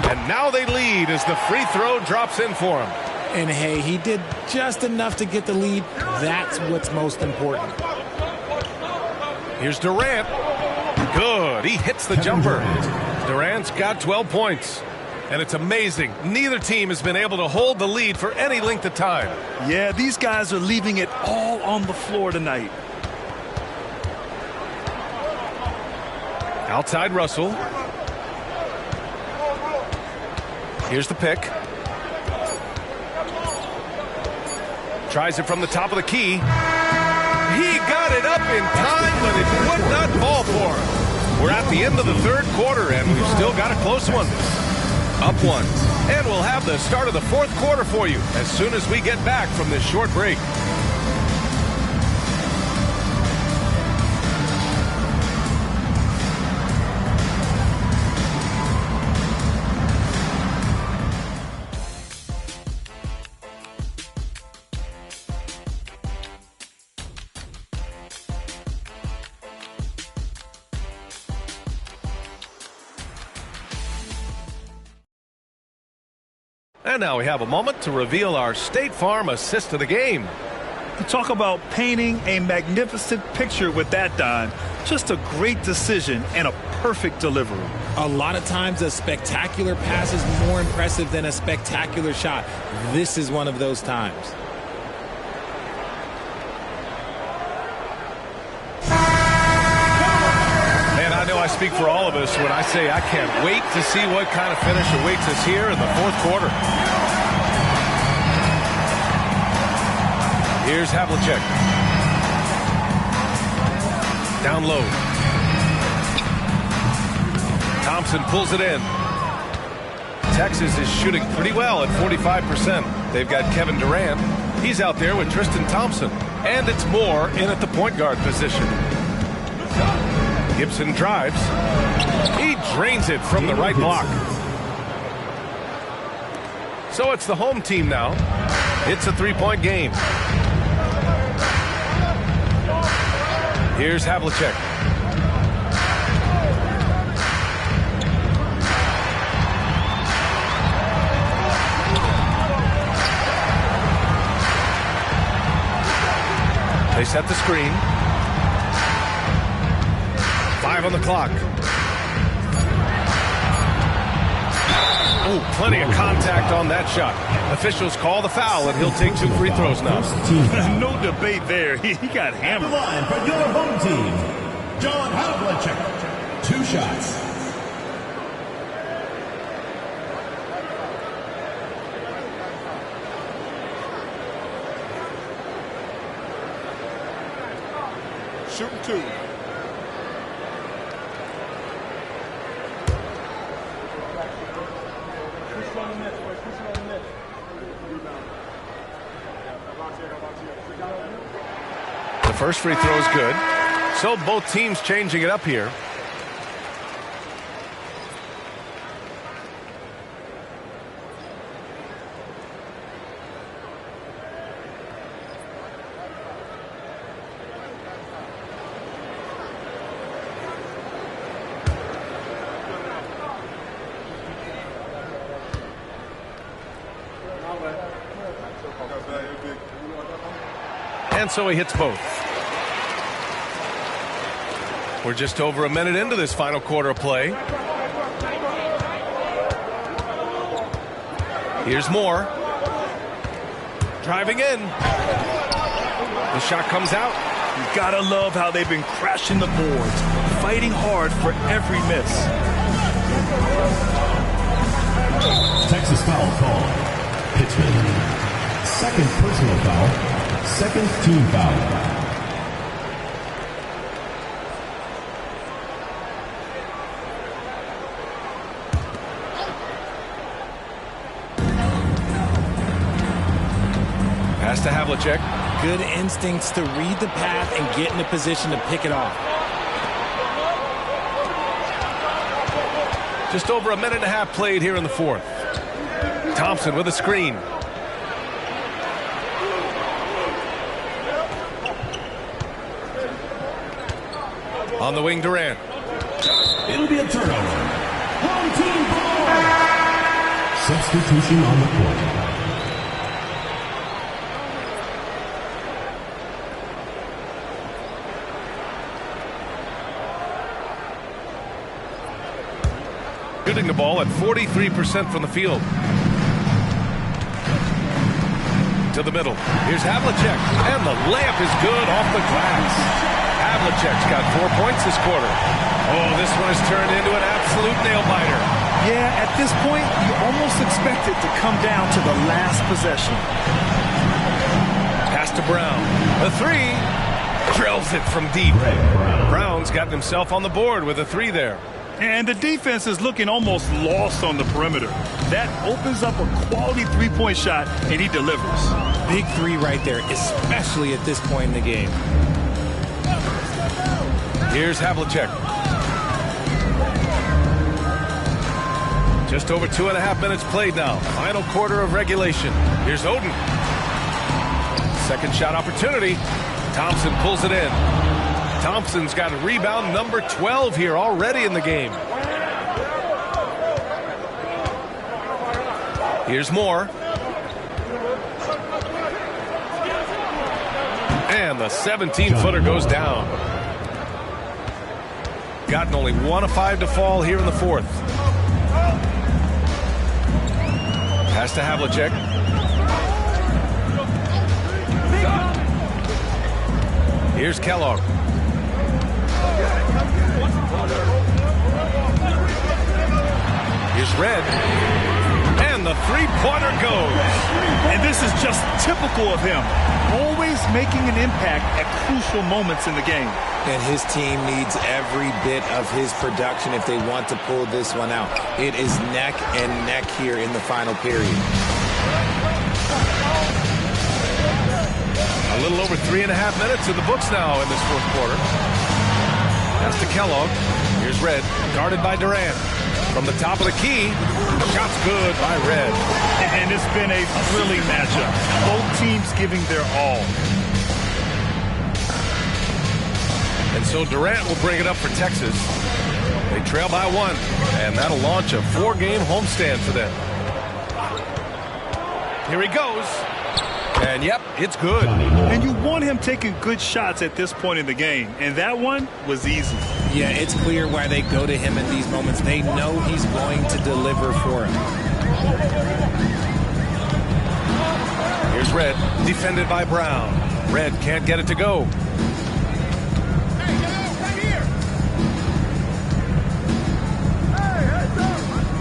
And now they lead as the free throw drops in for him. And hey, he did just enough to get the lead. That's what's most important. Here's Durant. Good. He hits the jumper. Durant's got 12 points. And it's amazing. Neither team has been able to hold the lead for any length of time. Yeah, these guys are leaving it all on the floor tonight. Outside Russell. Here's the pick. Tries it from the top of the key. He got it up in time, but it would not fall for him. We're at the end of the third quarter, and we've still got a close one. Up 1. And we'll have the start of the fourth quarter for you as soon as we get back from this short break. And now we have a moment to reveal our State Farm assist of the game. You talk about painting a magnificent picture with that, Don. Just a great decision and a perfect delivery. A lot of times a spectacular pass is more impressive than a spectacular shot. This is one of those times. And I know I speak for all of us when I say I can't wait to see what kind of finish awaits us here in the fourth quarter. Here's Havlicek. Down low. Thompson pulls it in. Texas is shooting pretty well at 45%. They've got Kevin Durant. He's out there with Tristan Thompson. And it's Moore in at the point guard position. Gibson drives. He drains it from the right block. So it's the home team now. It's a three-point game. Here's Havlicek. They set the screen. 5 on the clock. Oh, plenty of contact on that shot. Officials call the foul, and he'll take 2 free throws now. No debate there. He got hammered. The line for your home team, John Havlicek. 2 shots. Shooting 2. The first free throw is good. So both teams changing it up here. And so he hits both. We're just over a minute into this final quarter of play. Here's Moore. Driving in. The shot comes out. You gotta love how they've been crashing the boards, fighting hard for every miss. Texas foul call. Pittsburgh. Second personal foul. Second team foul. Pass to Havlicek. Good instincts to read the path and get in a position to pick it off. Just over a minute and a half played here in the fourth. Thompson with a screen. On the wing, Durant. It'll be a turnover. Home team ball. Substitution on the court. Shooting the ball at 43% from the field. To the middle. Here's Havlicek. And the layup is good off the glass. Havlicek's got 4 points this quarter. Oh, this one has turned into an absolute nail-biter. Yeah, at this point, you almost expect it to come down to the last possession. Pass to Brown. The three. Drills it from deep. Brown's gotten himself on the board with a 3 there. And the defense is looking almost lost on the perimeter. That opens up a quality three-point shot, and he delivers. Big 3 right there, especially at this point in the game. Here's Havlicek. Just over 2.5 minutes played now. Final quarter of regulation. Here's Oden. Second shot opportunity. Thompson pulls it in. Thompson's got rebound number 12 here already in the game. Here's Moore. And the 17-footer goes down. Gotten only 1 of 5 to fall here in the fourth. Pass to Havlicek. Here's Kellogg. Here's Red. And the three-pointer goes. And this is just typical of him. Always making an impact at crucial moments in the game. And his team needs every bit of his production if they want to pull this one out. It is neck and neck here in the final period. A little over 3.5 minutes in the books now in this fourth quarter. That's to Kellogg. Here's Red, guarded by Durant. From the top of the key, the shot's good by Red. And it's been a thrilling matchup. Both teams giving their all. And so Durant will bring it up for Texas. They trail by 1, and that'll launch a 4-game homestand for them. Here he goes. And yep, it's good. And you want him taking good shots at this point in the game. And that one was easy. Yeah, it's clear why they go to him in these moments. They know he's going to deliver for him. Here's Red, defended by Brown. Red can't get it to go.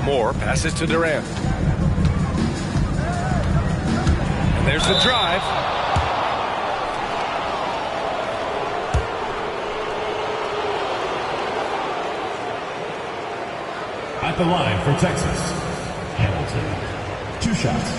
Moore passes to Durant. And there's the drive. At the line for Texas, Hamilton. 2 shots.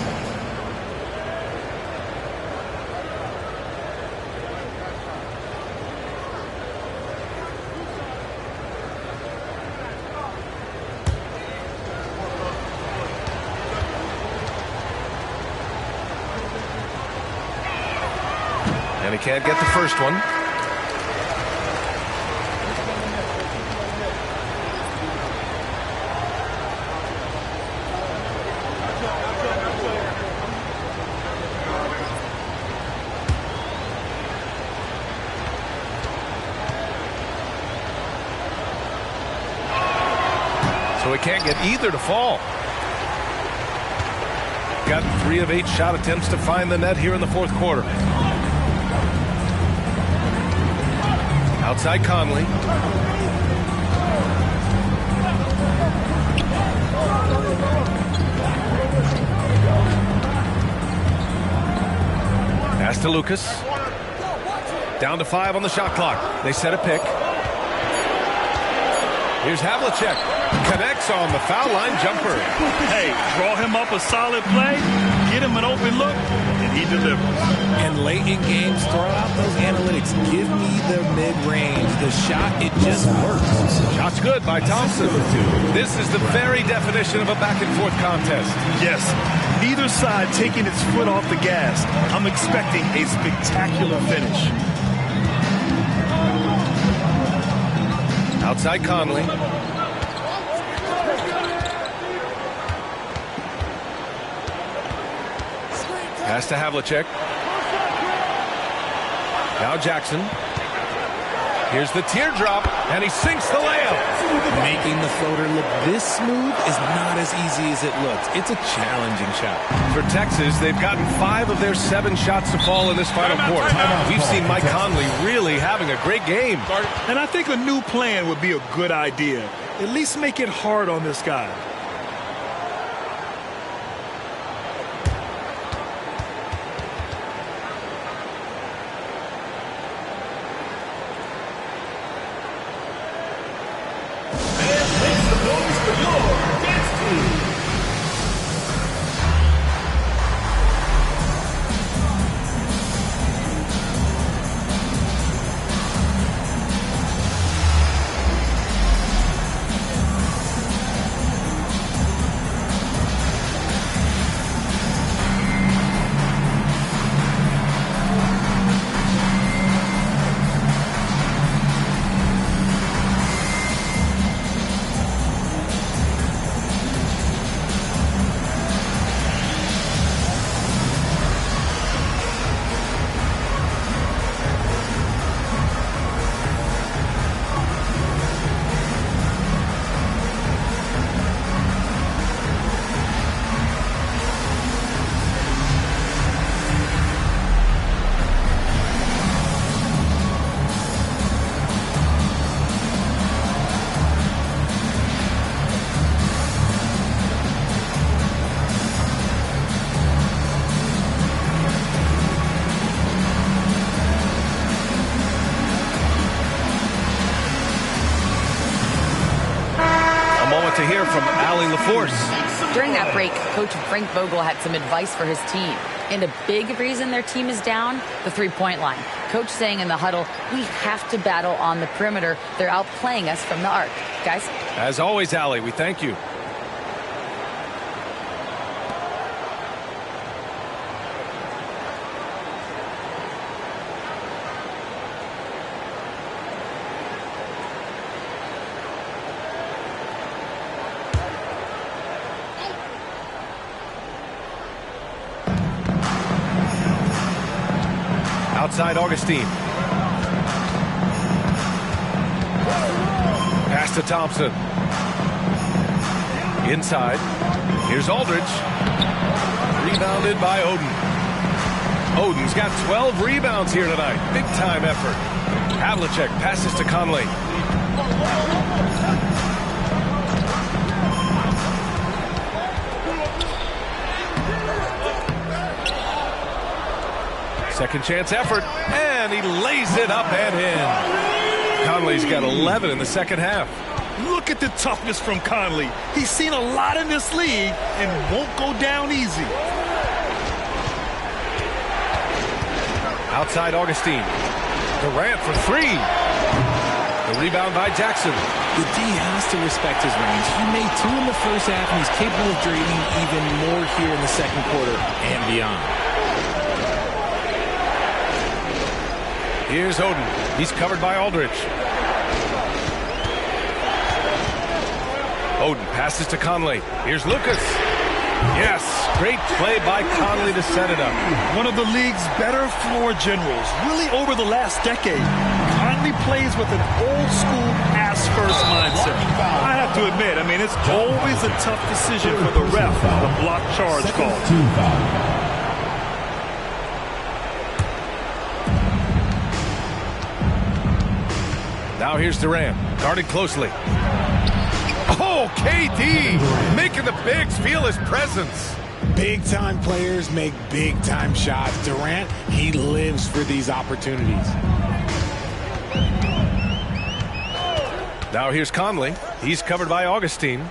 And he can't get the first one. So he can't get either to fall. Got 3 of 8 shot attempts to find the net here in the fourth quarter. Outside Conley. Pass to Lucas. Down to 5 on the shot clock. They set a pick. Here's Havlicek. Connects on the foul line jumper. Hey, draw him up a solid play, get him an open look, and he delivers. And late in games, throw out those analytics. Give me the mid-range. The shot, it just works. Shot's good by Thompson. This is the very definition of a back-and-forth contest. Yes, neither side taking its foot off the gas. I'm expecting a spectacular finish. Outside Conley. Pass to Havlicek. Now Jackson. Here's the teardrop, and he sinks the layup. Making the floater look this smooth is not as easy as it looks. It's a challenging shot. For Texas, they've gotten 5 of their 7 shots to fall in this final quarter. We've seen Mike Conley really having a great game. And I think a new plan would be a good idea. At least make it hard on this guy. hear from Allie LaForce. During that break, Coach Frank Vogel had some advice for his team. And a big reason their team is down, the three-point line. Coach saying in the huddle, we have to battle on the perimeter. They're outplaying us from the arc. Guys? As always, Allie, we thank you. Outside Augustine. Pass to Thompson. Inside. Here's Aldridge. Rebounded by Oden. Oden's got 12 rebounds here tonight. Big time effort. Havlicek passes to Conley. Second chance effort, and he lays it up and in. Conley's got 11 in the second half. Look at the toughness from Conley. He's seen a lot in this league and won't go down easy. Outside Augustine. Durant for three. The rebound by Jackson. The D has to respect his range. He made 2 in the first half, and he's capable of draining even more here in the second quarter and beyond. Here's Oden. He's covered by Aldridge. Oden passes to Conley. Here's Lucas. Yes, great play by Conley to set it up. One of the league's better floor generals, really over the last decade. Conley plays with an old-school pass-first mindset. I have to admit, it's always a tough decision for the ref on the block charge call. Team foul. Now here's Durant, guarded closely. Oh, KD making the bigs feel his presence. Big-time players make big-time shots. Durant, he lives for these opportunities. Now here's Conley. He's covered by Augustine.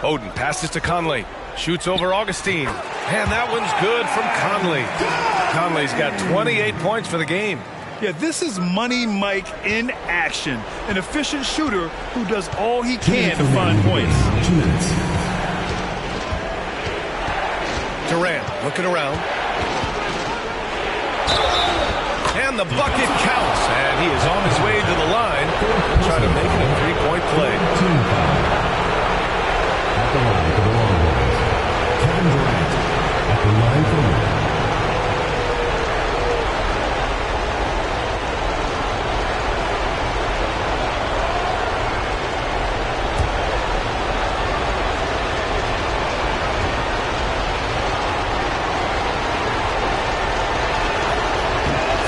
Oden passes to Conley. Shoots over Augustine. And that one's good from Conley. Conley's got 28 points for the game. Yeah, this is Money Mike in action. An efficient shooter who does all he can to find points. 2 minutes. Durant looking around. And the bucket counts. And he is on his way to the line. Trying to make it a three-point play. Team foul. At the line for the Warriors, Kevin Durant. At the line for one.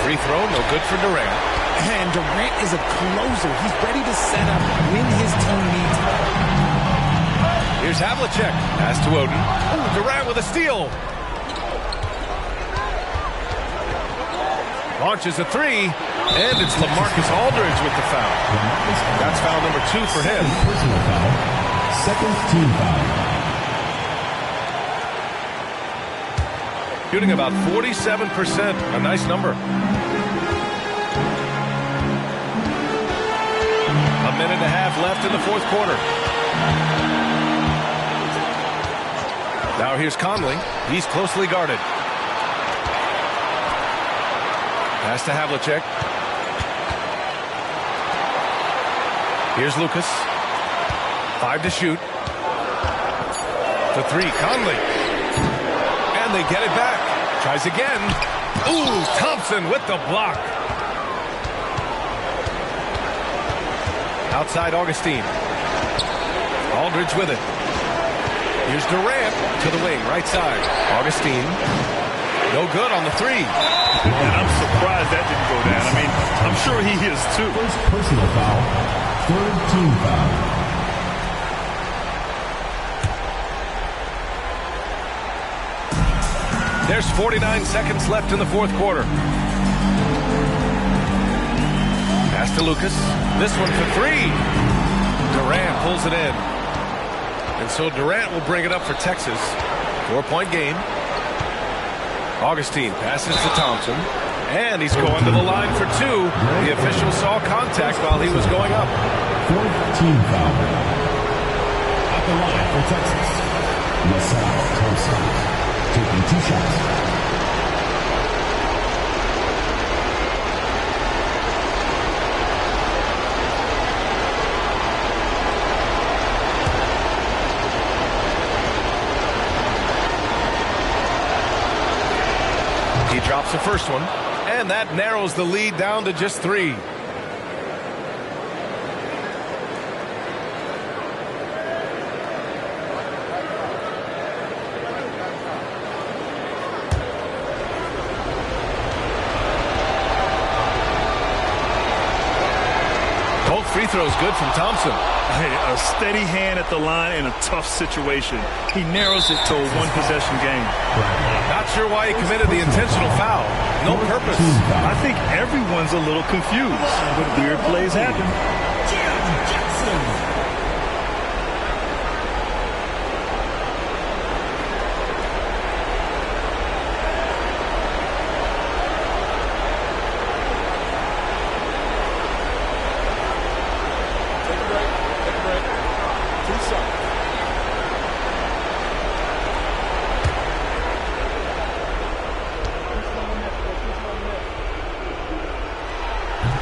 Free throw, no good for Durant. And Durant is a closer. He's ready to set up when his team needs him. Here's Havlicek. Pass to Oden. Ooh, Durant with a steal. Launches a three. And it's LaMarcus Aldridge with the foul. That's foul number 2 for him. Personal foul. Second team foul. Shooting about 47%. A nice number. A minute and a half left in the fourth quarter. Now here's Conley. He's closely guarded. Pass to Havlicek. Here's Lucas. 5 to shoot. The 3, Conley. And they get it back. Tries again. Ooh, Thompson with the block. Outside Augustine. Aldridge with it. Here's Durant to the wing, right side. Augustine. No good on the 3. And I'm surprised that didn't go down. I'm sure he is too. First personal foul. Third team foul. There's 49 seconds left in the fourth quarter. Pass to Lucas. This one for three. Durant pulls it in. And so Durant will bring it up for Texas. 4-point game. Augustine passes to Thompson. And he's going to the line for two. The official saw contact while he was going up. Fourth team foul. At the line for Texas, Thompson, taking 2 shots. He drops the first one, and that narrows the lead down to just 3. Both free throws good from Thompson. A steady hand at the line in a tough situation. He narrows it to a one-possession game. Not sure why he committed the intentional foul. No purpose. I think everyone's a little confused, but weird plays happen.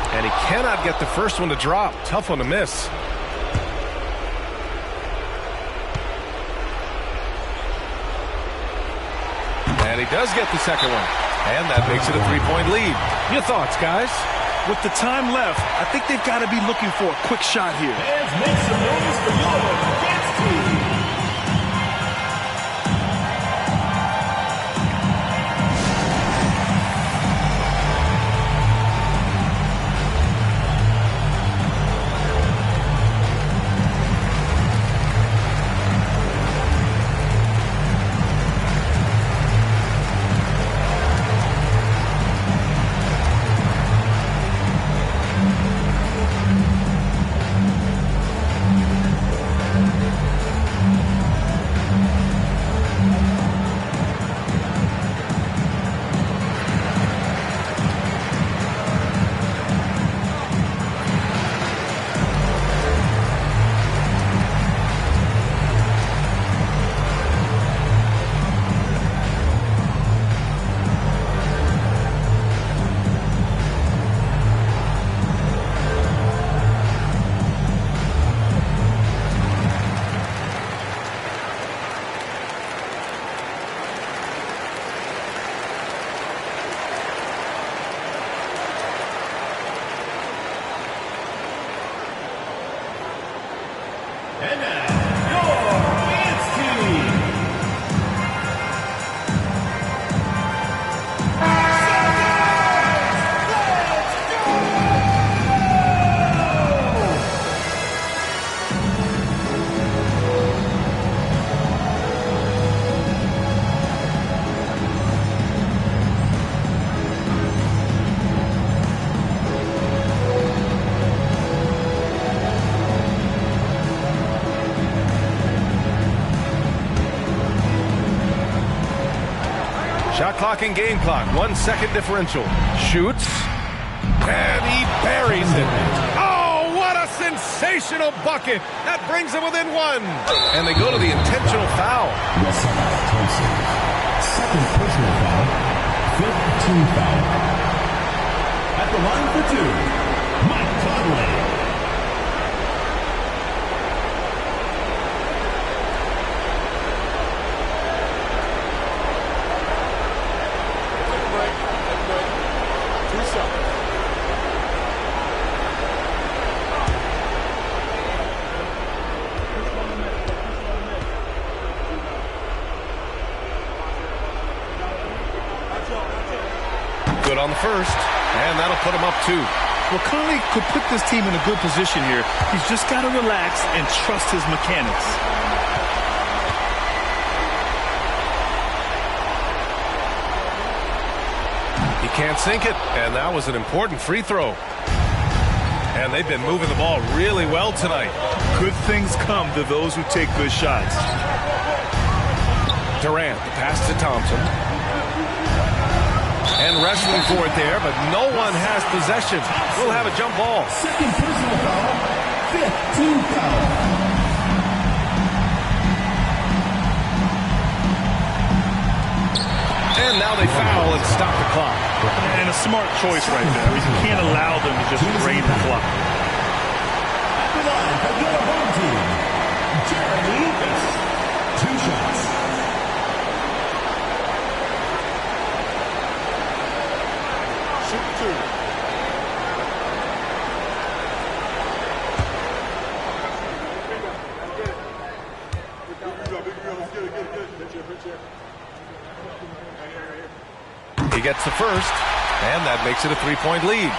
And he cannot get the first one to drop. Tough one to miss. And he does get the second one. And that makes it a 3-point lead. Your thoughts, guys? With the time left, I think they've got to be looking for a quick shot here. Fans, make some noise for your dance team. And now, your dance team. Shot clock and game clock. 1 second differential. Shoots. And he buries it. Oh, what a sensational bucket. That brings them within 1. And they go to the intentional foul. Thompson. Second personal foul. 5th team foul. At the line for 2, Mike Conley. Good on the first, and that'll put him up 2. Well, Conley could put this team in a good position here. He's just got to relax and trust his mechanics. He can't sink it, and that was an important free throw. And they've been moving the ball really well tonight. Good things come to those who take good shots. Durant, the pass to Thompson. And wrestling for it there, but no one has possession. We'll have a jump ball. Second personal foul. Fifth team foul. And now they foul and stop the clock. And a smart choice right there. You can't allow them to just drain the clock. At the line for your home team, Jeremy Lucas. 2 shots. Shoot 2. He gets the first, and that makes it a 3-point lead.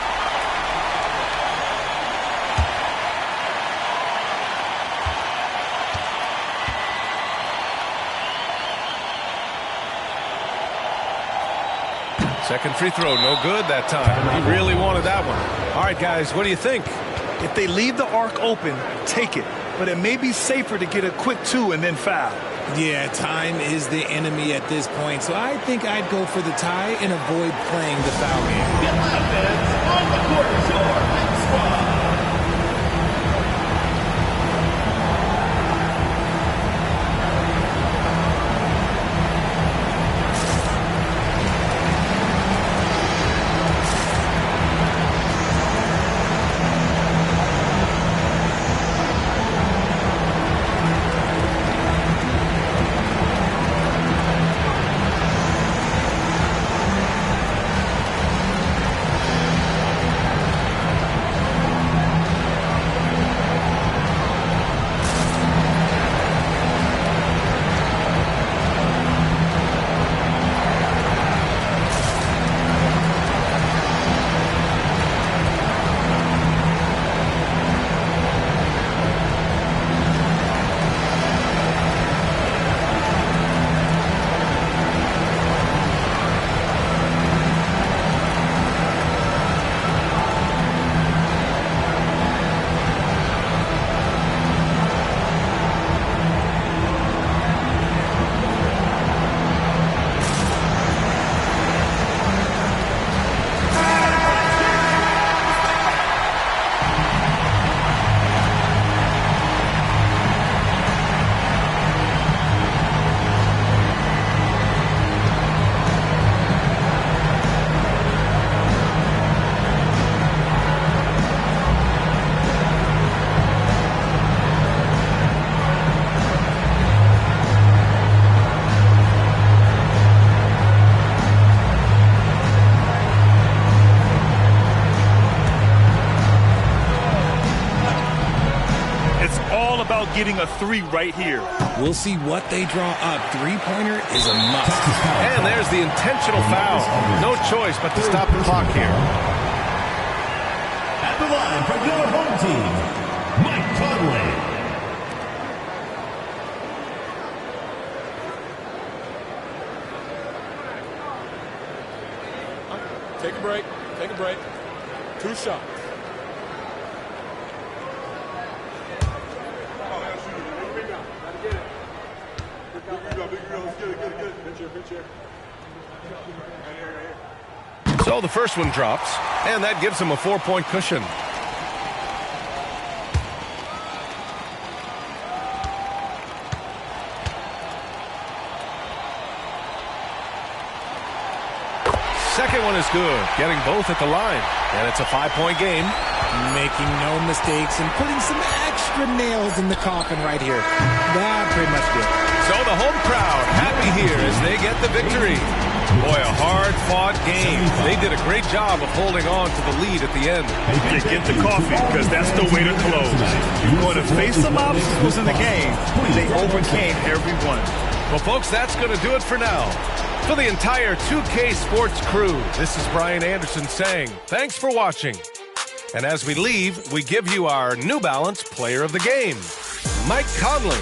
Second free throw, no good that time. He really wanted that one. All right, guys, what do you think? If they leave the arc open, take it. But it may be safer to get a quick 2 and then foul. Yeah, time is the enemy at this point, so I think I'd go for the tie and avoid playing the foul game. Get offense on the court is your next squad. Getting a 3 right here. We'll see what they draw up. 3-pointer is a must. And there's the intentional foul. No choice but to stop the clock here. At the line for your home team, Mike Conley. Take a break. Take a break. 2 shots. So the first one drops, and that gives him a 4-point cushion. Second one is good, getting both at the line, and it's a 5-point game. Making no mistakes and putting some extra nails in the coffin right here. That pretty much did. So the home crowd happy here as they get the victory. Boy, a hard-fought game. They did a great job of holding on to the lead at the end. They get the coffee because that's the way to close. You want to face some obstacles in the game, they overcame every one. Well, folks, that's going to do it for now. For the entire 2K Sports crew, this is Brian Anderson saying thanks for watching. And as we leave, we give you our New Balance Player of the Game, Mike Conley.